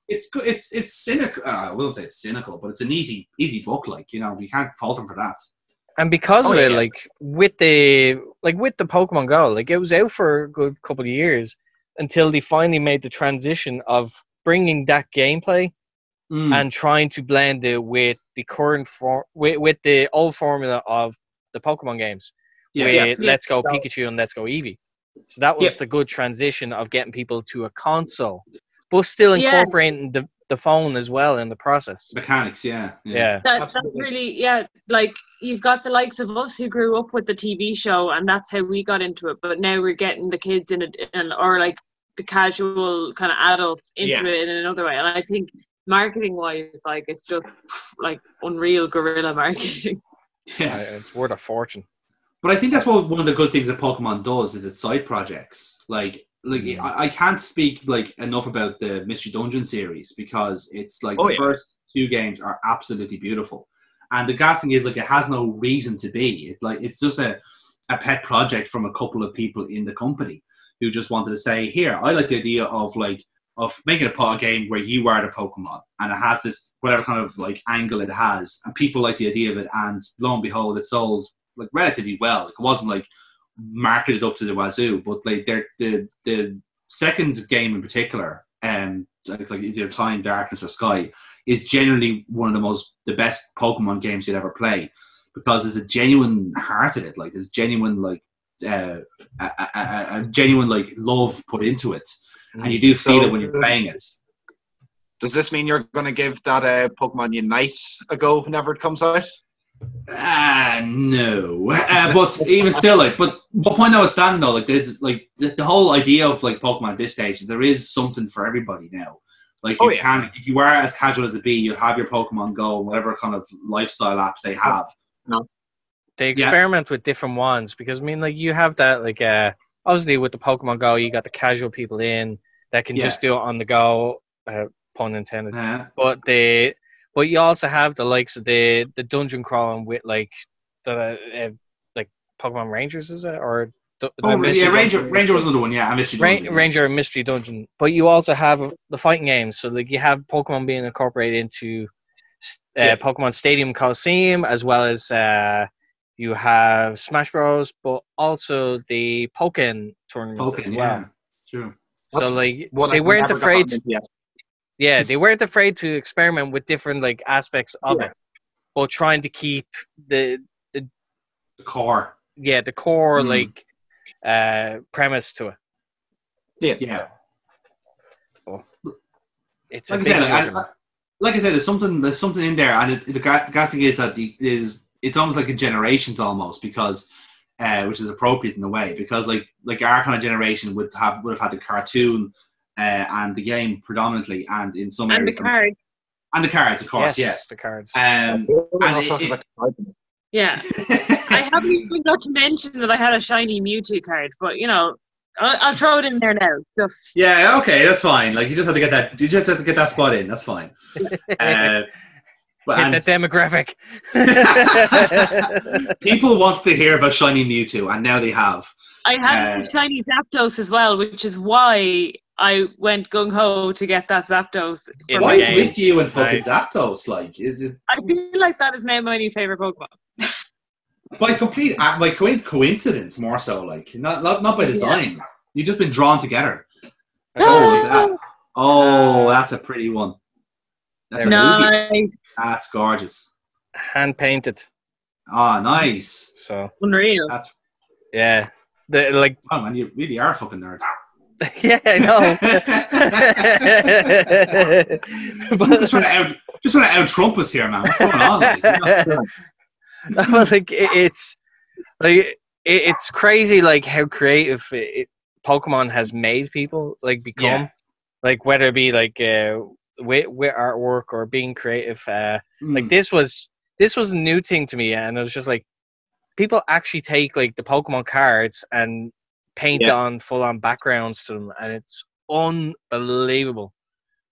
it's good. It's cynical. I wouldn't say it's cynical, but it's an easy book. Like you can't fault them for that. And because of it, like with the Pokemon Go, like it was out for a good couple of years until they finally made the transition of bringing that gameplay and trying to blend it with the current with the old formula of the Pokemon games, with Let's Go Pikachu and Let's Go Eevee. So that was the good transition of getting people to a console, but still incorporating the phone as well in the process. Mechanics, That's really like you've got the likes of us who grew up with the TV show, and that's how we got into it. But now we're getting the kids in it, or like the casual kind of adults into it in another way. And I think marketing wise, like it's just like unreal guerrilla marketing. Yeah, it's worth a fortune. But I think that's one of the good things that Pokemon does is its side projects. Like I can't speak like enough about the Mystery Dungeon series because it's like the first 2 games are absolutely beautiful, and the gas thing is like it has no reason to be. It's just a pet project from a couple of people in the company who just wanted to say, here, I like the idea of making a game where you are the Pokemon, and it has this whatever kind of like angle it has, and people like the idea of it, and lo and behold, it sold like relatively well. Like, it wasn't like marketed up to the wazoo, but like the second game in particular, it's like either Time, Darkness, or Sky, is generally one of the best Pokemon games you'd ever play because there's a genuine heart in it. Like there's genuine like a genuine like love put into it, and you do feel it when you're playing it. Does this mean you're going to give that Pokemon Unite a go whenever it comes out? No. But even still, like, but what point I was standing though, like, there's like the whole idea of like Pokemon at this stage, there is something for everybody now. Like, you can, if you are as casual as it be, you have your Pokemon Go, whatever kind of lifestyle apps they have. No. They experiment with different ones because I mean, like, you have that, like, obviously with the Pokemon Go, you got the casual people in that can just do it on the go, pun intended. But you also have the likes of the dungeon crawling with like the like Pokemon Rangers, is it? Or Ranger was another one. Yeah, and Mystery Dungeon. Ranger and Mystery Dungeon. But you also have the fighting games. So like you have Pokemon being incorporated into Pokemon Stadium Coliseum, as well as you have Smash Bros. But also the Pokken tournament as well. Yeah, true. So like they weren't afraid. Yeah, they weren't afraid to experiment with different like aspects of it, but trying to keep the core. Yeah, the core like premise to it. Yeah. Oh. It's like I said, there's something in there, and the gas thing is that it's almost like a generations almost because which is appropriate in a way because like our kind of generation would have had the cartoon. And the game predominantly, and in some areas, and the cards, of course, yes. The cards. I haven't even got to mention that I had a shiny Mewtwo card, but you know, I'll throw it in there now. Yeah, okay, that's fine. Like you just have to get that. You just have to get that spot in. That's fine. Hit that demographic. People want to hear about shiny Mewtwo, and now they have. I had shiny Zapdos as well, which is why I went gung ho to get that Zapdos. Why is with you and fucking Zapdos? Like, is it? I feel like that is now my new favorite Pokemon. by coincidence, more so. Like, not by design. Yeah. You've just been drawn together. Oh, that's a pretty one. That's nice. That's gorgeous. Hand painted. Ah, nice. So unreal. That's like. Oh man, you really are a fucking nerd. Yeah, I know. But just trying to out Trump us here, man. What's going on? Like, it's crazy, like how creative Pokemon has made people like become, like whether it be like with artwork or being creative. Like this was a new thing to me, and it was just like people actually take like the Pokemon cards and paint on full-on backgrounds to them, and it's unbelievable.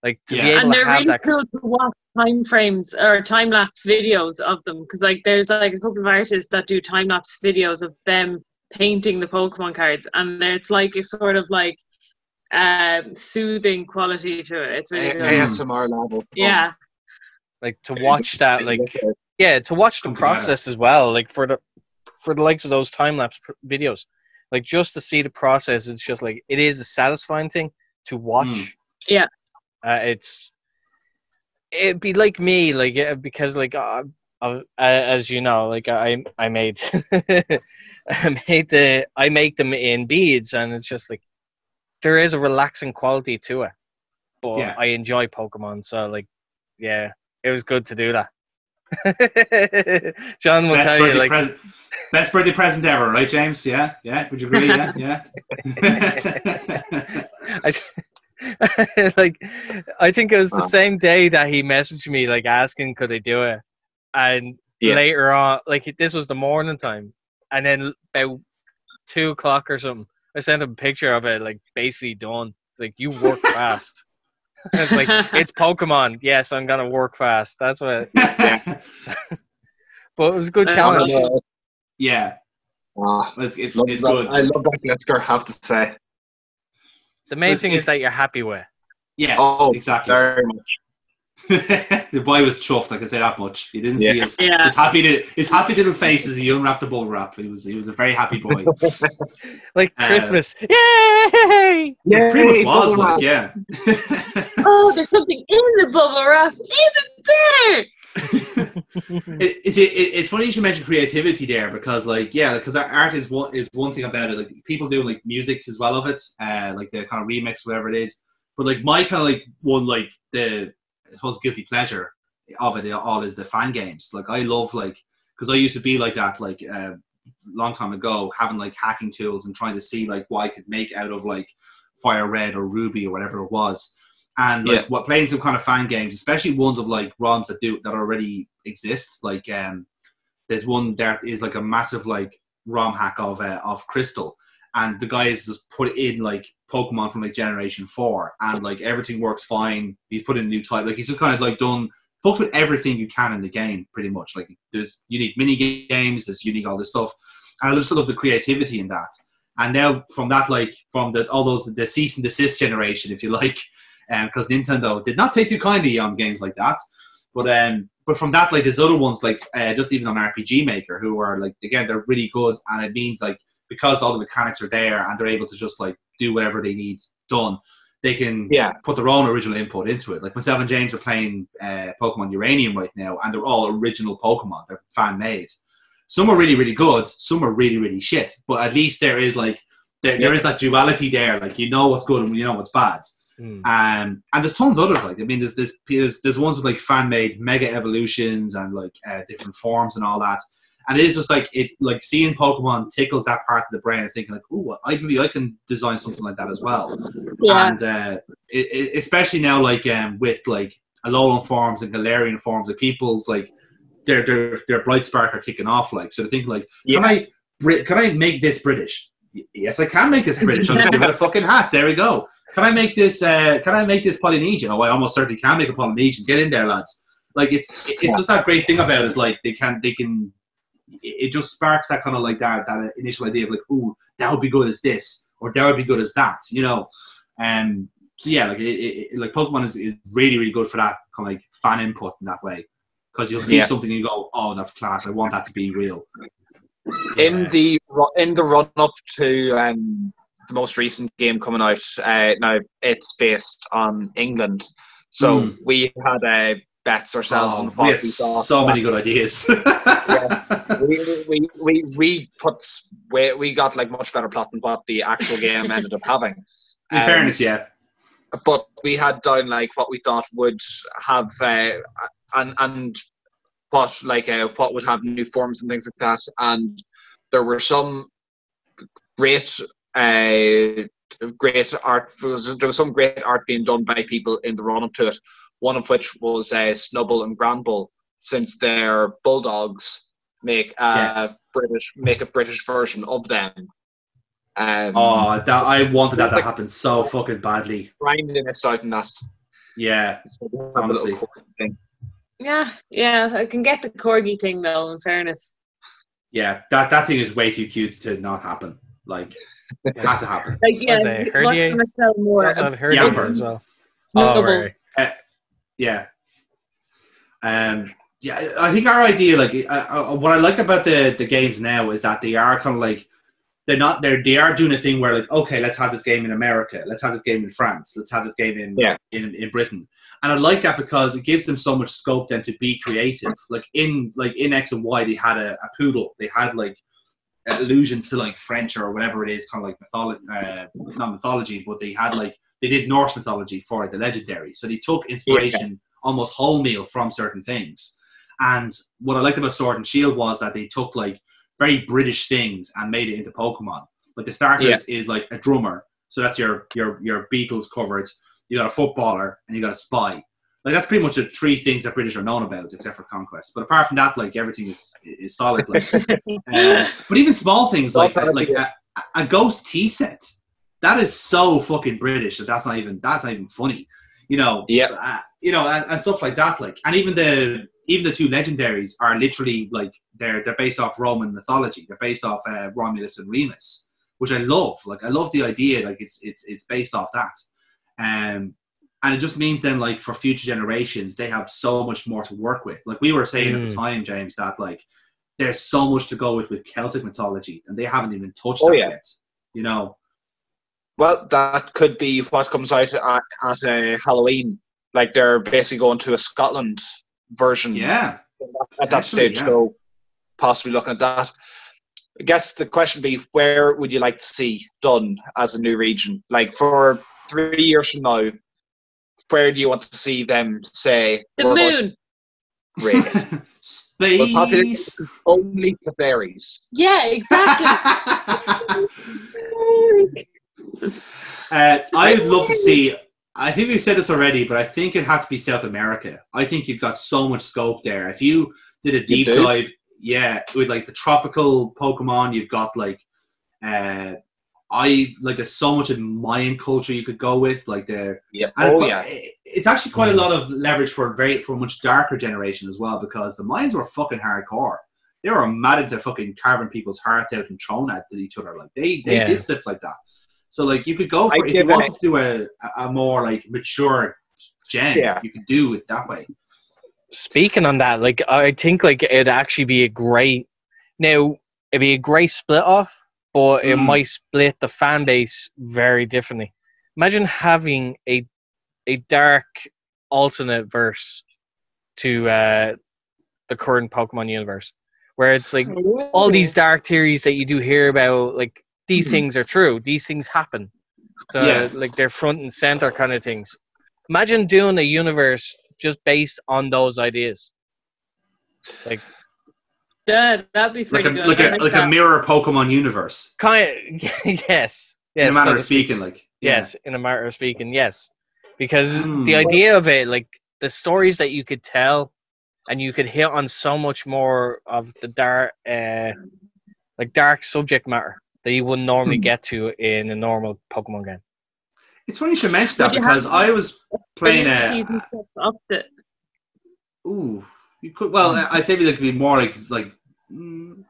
Like to be Yeah. able And to they're have really that. cool to watch time frames or time lapse videos of them, because like there's like a couple of artists that do time lapse videos of them painting the Pokemon cards, and it's like a sort of like soothing quality to it. It's really good. ASMR level. Yeah. Like to watch that, like to watch the Come together. process as well, like for the likes of those time lapse videos, like just to see the process, it's just like it is a satisfying thing to watch. Yeah. It'd be like me, like because like as you know, like I made I make them in beads, and it's just like there is a relaxing quality to it. But Yeah. I enjoy Pokemon, so like yeah, it was good to do that. John will tell you, like best birthday present ever, right, James? Yeah, would you agree? Yeah. Like I think it was the same day that he messaged me, like asking could I do it, and later on, like this was the morning time, and then about 2:00 or something, I sent him a picture of it, like basically done. It's like, you work fast. It's like, it's Pokemon. Yes, I'm gonna work fast. That's what. But it was a good challenge. Yeah. It's good. I love that Glitzker, I have to say. The main thing is that you're happy with. Yes, exactly. Very much. The boy was chuffed, I can say that much. He didn't see his happy little face as he unwrapped the bubble wrap. He was a very happy boy. Like Christmas. Yay! Yeah, pretty much was like, yeah. Oh, there's something in the bubble wrap. Even better. It's funny you should mention creativity there, because because art is one thing about it. Like people do like music as well of it, like the kind of remix, whatever it is. But like my kind of like one, like the, I suppose, guilty pleasure of it all is the fan games. Like I love, like, because I used to be like that, like long time ago, having like hacking tools and trying to see like what I could make out of like Fire Red or Ruby or whatever it was. And like what playing some kind of fan games, especially ones of like ROMs that already exist. Like there's one there is like a massive like ROM hack of Crystal, and the guys just put in like Pokemon from like Generation 4, and like everything works fine. He's put in a new type, like he's just kind of like fucked with everything you can in the game, pretty much. Like there's unique mini games, there's unique all this stuff, and I just love the creativity in that. And now from that, like from the cease and desist generation, if you like. Because Nintendo did not take too kindly on games like that, but from that, like there's other ones like just even on RPG Maker, who are like, again, they're really good, and it means like because all the mechanics are there and they're able to just like do whatever they need done, they can put their own original input into it. Like myself and James are playing Pokemon Uranium right now, and they're all original Pokemon. They're fan made. Some are really, really good. Some are really, really shit. But at least there is like there is that duality there. Like you know what's good and you know what's bad. And there's tons of others. Like I mean, there's ones with like fan made Mega Evolutions and like different forms and all that. And it is just like it, like seeing Pokemon tickles that part of the brain and thinking like, oh, I can design something like that as well. Yeah. And especially now, like with like Alolan forms and Galarian forms, like people's like their Bright Spark are kicking off. Like so, they're thinking like, can I make this British? Yes, I can make this British. I'll just give it a fucking hat. There we go. Can I make this Polynesian? Oh, I almost certainly can make a Polynesian. Get in there, lads. Like it's just that great thing about it. Like they can. It just sparks that kind of like that initial idea of like, ooh, that would be good as this, or that would be good as that, you know. So yeah, like like Pokemon is really, really good for that kind of like fan input in that way, because you'll see something and you go, oh, that's class. I want that to be real. In the run up to the most recent game coming out, now it's based on England, so we had bets ourselves. And we had so many good ideas. we got like much better plot than what the actual game ended up having. In fairness, but we had down like what we thought would have and what would have new forms and things like that, and there were some great art. There was some great art being done by people in the run up to it. One of which was Snubbull and Granbull, since their bulldogs make a British version of them. I wanted that to happen so fucking badly. Brian missed out on that. Yeah, So they have a little honestly. corgi thing. Yeah, I can get the corgi thing though, in fairness. Yeah, that thing is way too cute to not happen. Like, it had to happen. Like, What is it, what's herdier? going to sell You more? also have herdier Yamper. as well. Snubble. Oh, right. Yeah. Yeah, I think our idea, like, what I like about the games now is that they are kind of like, they are doing a thing where, like, okay, let's have this game in America, let's have this game in France, let's have this game in Britain. And I like that because it gives them so much scope then to be creative. Like in X and Y, they had a poodle. They had like allusions to like French or whatever it is, kind of like mythology, not mythology, but they did Norse mythology for the legendary. So they took inspiration almost wholemeal from certain things. And what I liked about Sword and Shield was that they took like very British things and made it into Pokemon. Like the starters is like a drummer, so that's your Beatles covered. You got a footballer and you got a spy. Like that's pretty much the three things that British are known about, except for conquest. But apart from that, like everything is solid. Like, but even small things like a ghost tea set, that is so fucking British that that's not even funny. You know, and stuff like that. Like, and even the two legendaries are literally like they're based off Roman mythology. They're based off Romulus and Remus, which I love. Like, I love the idea. Like, it's based off that. And it just means then, like, for future generations, they have so much more to work with. Like we were saying at the time, James, that like there's so much to go with Celtic mythology, and they haven't even touched that yet. You know. Well, that could be what comes out at Halloween. Like they're basically going to a Scotland version. Yeah. At that stage, so possibly looking at that. I guess the question would be, where would you like to see done as a new region? Like for 3 years from now, where do you want to see them say? The moon. Great. Space. Only to fairies. Yeah, exactly. I would love to see. I think we've said this already, but I think it'd have to be South America. I think you've got so much scope there. If you did a deep dive, with like the tropical Pokemon, you've got like, there's so much in Mayan culture you could go with, like it's actually quite a lot of leverage for much darker generation as well, because the Mayans were fucking hardcore. They were mad into fucking carving people's hearts out and throwing at each other. Like they did stuff like that. So like you could go for, if you wanted to do a more like mature gen, you could do it that way. Speaking on that, like I think like it'd actually be it'd be a great split off, but it might split the fan base very differently. Imagine having a dark alternate verse to the current Pokemon universe, where it's like all these dark theories that you do hear about, like these things are true, these things happen. Like they're front and center kind of things. Imagine doing a universe just based on those ideas. Like that'd be pretty good. Like a mirror Pokemon universe. Kind of, yes. In a matter of speaking, like. Yes, in a matter of speaking, yes. Because the idea of it, like the stories that you could tell, and you could hit on so much more of the dark subject matter that you wouldn't normally get to in a normal Pokemon game. It's funny you should mention that, because I was playing you could. Well, I'd say it could be more like you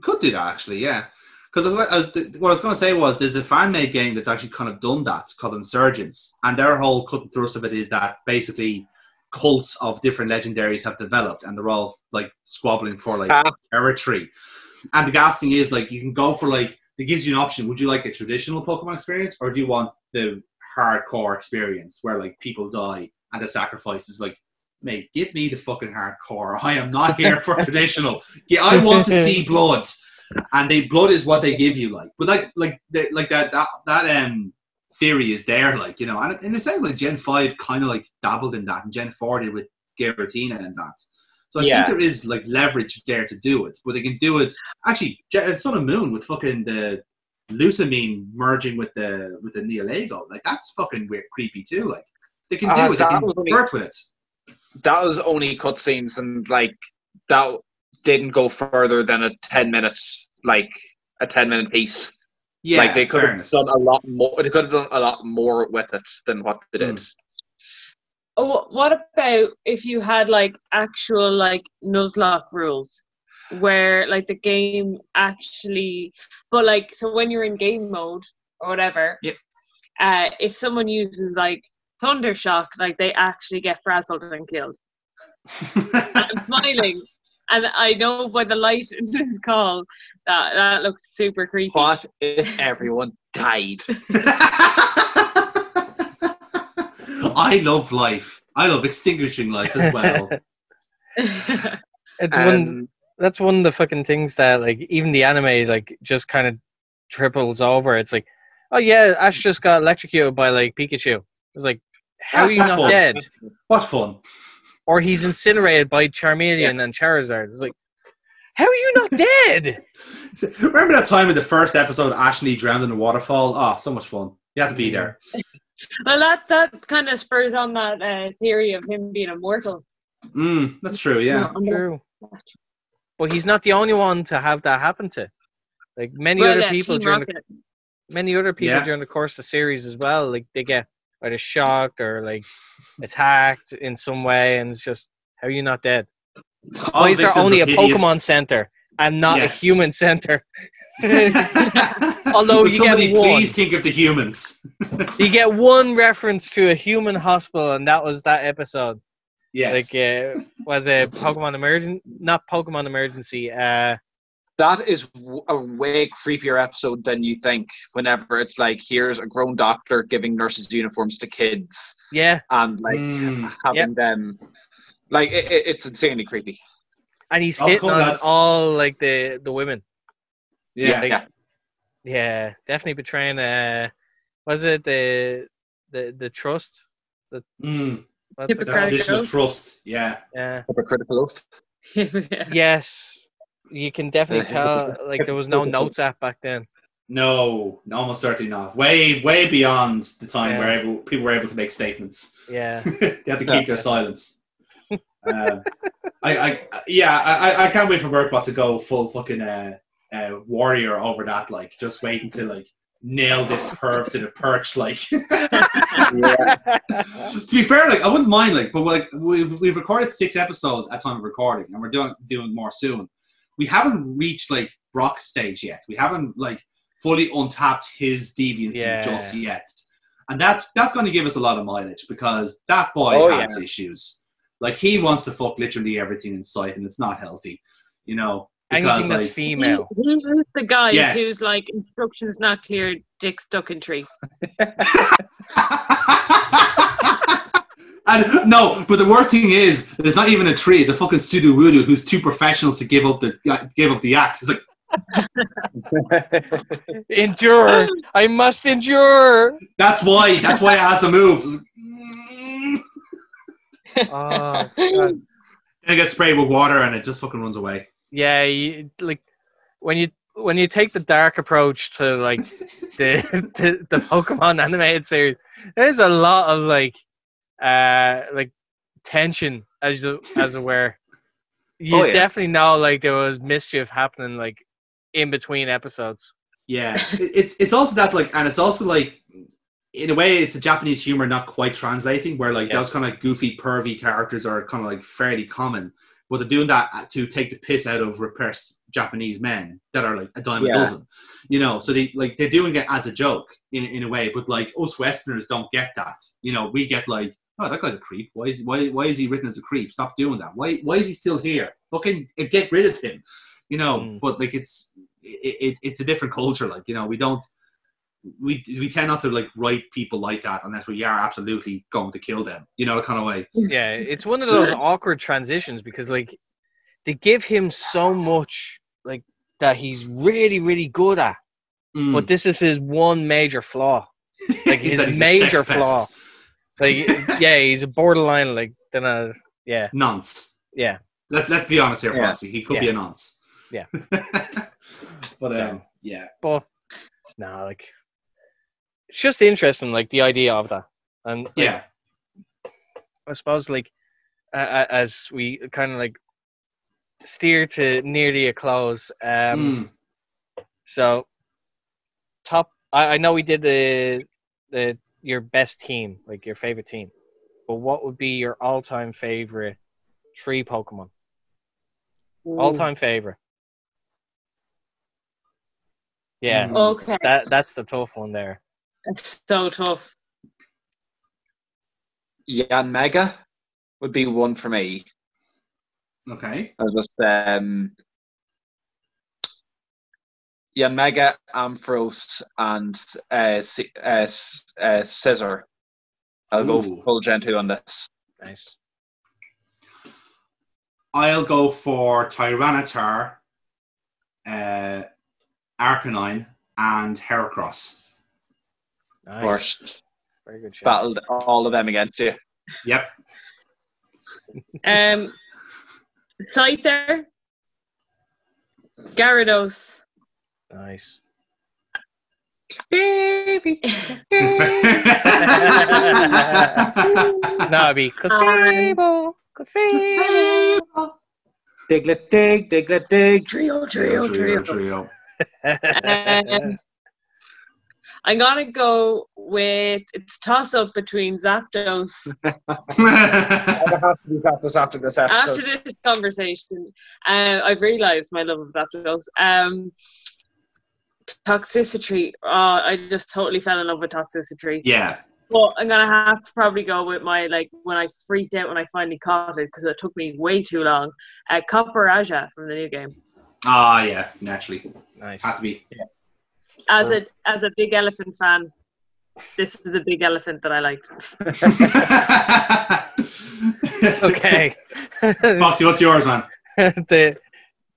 could do that actually, yeah. Because what I was going to say was there's a fan-made game that's actually kind of done that. It's called Insurgents, and their whole cut and thrust of it is that basically cults of different legendaries have developed, and they're all like squabbling for like territory. And the gas thing is like you can go for like, it gives you an option. Would you like a traditional Pokemon experience, or do you want the hardcore experience where like people die and the sacrifice is like, mate, give me the fucking hardcore. I am not here for traditional. Yeah, I want to see blood, and blood is what they give you. Like, but that theory is there. Like, you know, and it sounds like Gen 5 kind of like dabbled in that, and Gen 4 did with Giratina and that. So I think there is like leverage there to do it, but they can do it. Actually, Sun and Moon with fucking the Lusamine merging with the Neolego, like that's fucking weird, creepy too. Like they can do it. They can flirt with it. That was only cutscenes, and like that didn't go further than a 10-minute piece. Yeah, like they could have done a lot more. They could have done a lot more with it than what they did. Oh, what about if you had like actual like Nuzlocke rules, where like the game actually, but like so when you're in game mode or whatever, Yep. If someone uses like thunder shock, like they actually get frazzled and killed. I'm smiling, and I know by the light in this call that looks super creepy. What if everyone died? I love life. I love extinguishing life as well. It's one. That's one of the fucking things that like even the anime like just kind of triples over. It's like, oh yeah, Ash just got electrocuted by like Pikachu. It's like, how are you not Fun. dead? What fun! Or he's incinerated by Charmeleon and Charizard. It's like, how are you not dead? Remember that time in the first episode, Ashley drowned in a waterfall? Oh, so much fun. You have to be there. Well, that kind of spurs on that theory of him being immortal. That's true, yeah. True. But he's not the only one to have that happen to. Like many other people during the course of the series as well. Like they get either shocked or like attacked in some way, and it's just, how are you not dead? Why is there only a Pokemon Center and not a human center? Although you somebody get one. Please think of the humans. You get one reference to a human hospital, and that was that episode. Yes. Like, was it Pokemon Emergency? Not Pokemon Emergency. That is a way creepier episode than you think. Whenever it's like, here's a grown doctor giving nurses' uniforms to kids. Yeah. And like having them, like it's insanely creepy. And he's hitting on all like the women. Yeah. Like, yeah, definitely betraying. Was it the trust? Positional trust. Yeah. Hypocritical oath. Yes, you can definitely tell. Like there was no notes app back then. No, almost certainly not. Way beyond the time where people were able to make statements. Yeah, they had to keep their silence. I can't wait for Workbot to go full fucking warrior over that. Like just waiting to like nail this perv to the perch. Like to be fair, like I wouldn't mind. Like, but like we've recorded 6 episodes at time of recording, and we're doing more soon. We haven't reached like Brock's stage yet. We haven't like fully untapped his deviancy just yet, and that's going to give us a lot of mileage because that boy has issues. Like he wants to fuck literally everything in sight, and it's not healthy, you know. Because, anything that's like, female. He's the guy who's like, instructions not clear, dick stuck in tree. And no, but the worst thing is, it's not even a tree. It's a fucking Sudowoodo who's too professional to give up the act. It's like, endure. I must endure. That's why it has to move. Oh, God. And it gets sprayed with water, and it just fucking runs away. Yeah, like when you take the dark approach to like the Pokemon animated series, there's a lot of like tension as it were. You definitely know like there was mischief happening like in between episodes. Yeah, it's also that like, and it's also like in a way it's a Japanese humor not quite translating, where like those kind of goofy pervy characters are kind of like fairly common. But they're doing that to take the piss out of repressed Japanese men that are like a dime a dozen, you know. So they're doing it as a joke in a way, but like us Westerners don't get that. You know, we get like, oh, that guy's a creep. Why is he written as a creep? Stop doing that. Why is he still here? Fucking get rid of him. You know. But like it's a different culture. Like, you know, we tend not to like write people like that unless we are absolutely going to kill them, you know, kind of way. Yeah, it's one of those awkward transitions because like they give him so much like that he's really, really good at, but this is his one major flaw. Like his major flaw. Like he's a borderline like nonce. Yeah. Let's be honest here, Foxy. He could be a nonce. Yeah. But But no, like it's just interesting, like the idea of that, and like, I suppose like as we kind of like steer to nearly a close. So top, I know we did the your best team, like your favorite team. but what would be your all-time favorite 3 Pokemon? All-time favorite. Yeah, Okay, that's the tough one there. it's so tough. Yanmega would be one for me. Okay. I just Yanmega, Ampharos, and Scissor. I'll go Ooh. full Gen 2 on this. Nice. I'll go for Tyranitar, Arcanine, and Heracross. Nice. Of course, Very good shot. battled all of them against you. Yep. Scyther, Gyarados. Nice. Baby. No, it'd be Clefable. Clefable. Diglett dig, Diglett dig. Trio. Trio. I'm gonna go with it's toss up between Zapdos. I have to do Zapdos after this episode. After this conversation, I've realised my love of Zapdos. Toxicity. I just totally fell in love with Toxicity. Yeah. Well, I'm gonna have to probably go with my when I freaked out when I finally caught it because it took me way too long. Copperaja from the new game. Ah, yeah. Naturally. Nice. Had to be. Yeah. As a big elephant fan, this is a big elephant that I liked. Okay. Foxy, what's yours, man? The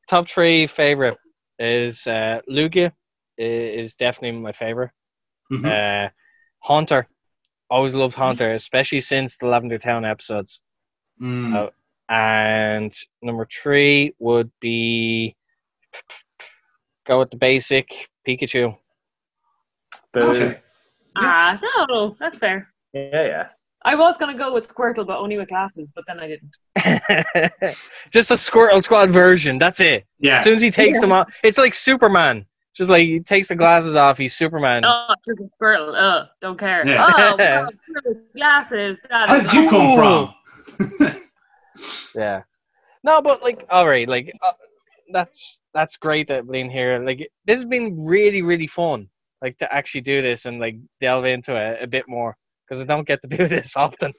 top 3 favorite is Lugia is definitely my favorite. Mhm. Haunter. Always loved Haunter, especially since the Lavender Town episodes. Mm. And number 3 would be go with the basic Pikachu. Okay. No, that's fair. Yeah. I was gonna go with Squirtle, but only with glasses. But then I didn't. Just a Squirtle Squad version. That's it. Yeah. As soon as he takes them off, it's like Superman. Just like he takes the glasses off, he's Superman. Oh, just a Squirtle. Don't care. Yeah. Oh, well, glasses. How did you come from? Yeah. No, but like, all right, like that's great that being here. Like, this has been really, really fun. Like to actually do this and like delve into it a bit more because I don't get to do this often.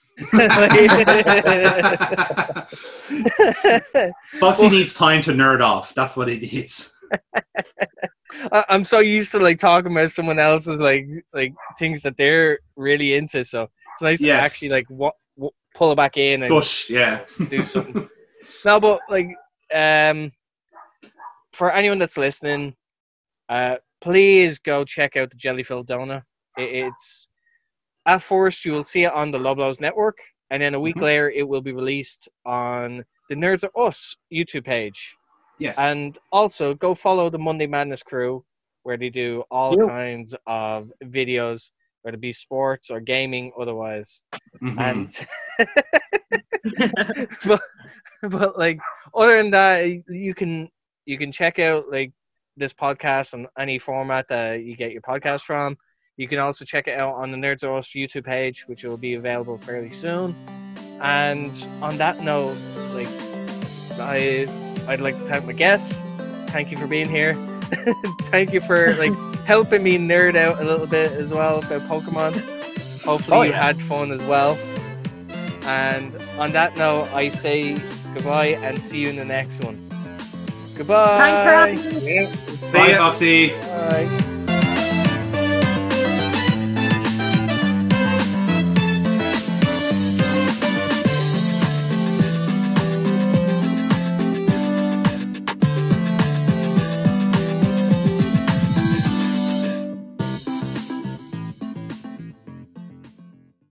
Foxy needs time to nerd off. That's what he needs. I'm so used to like talking about someone else's like things that they're really into. So it's nice to actually like pull it back in and Push, yeah. do something. No, but like for anyone that's listening, please go check out the Jelly-filled Donut. It's at first you will see it on the Loblaws network, and then a week later it will be released on the Nerds of Us YouTube page. Yes. And also go follow the Monday Madness crew, where they do all kinds of videos, whether it be sports or gaming, otherwise. And but like other than that, you can check out like this podcast on any format that you get your podcast from. You can also check it out on the Nerds of Us YouTube page, which will be available fairly soon. And on that note, like I'd like to thank my guests. Thank you for being here. Thank you for like helping me nerd out a little bit as well about Pokemon. Hopefully you had fun as well. And on that note, I say goodbye and see you in the next one. Goodbye. Thanks for having me. Bye, Foxy. Bye.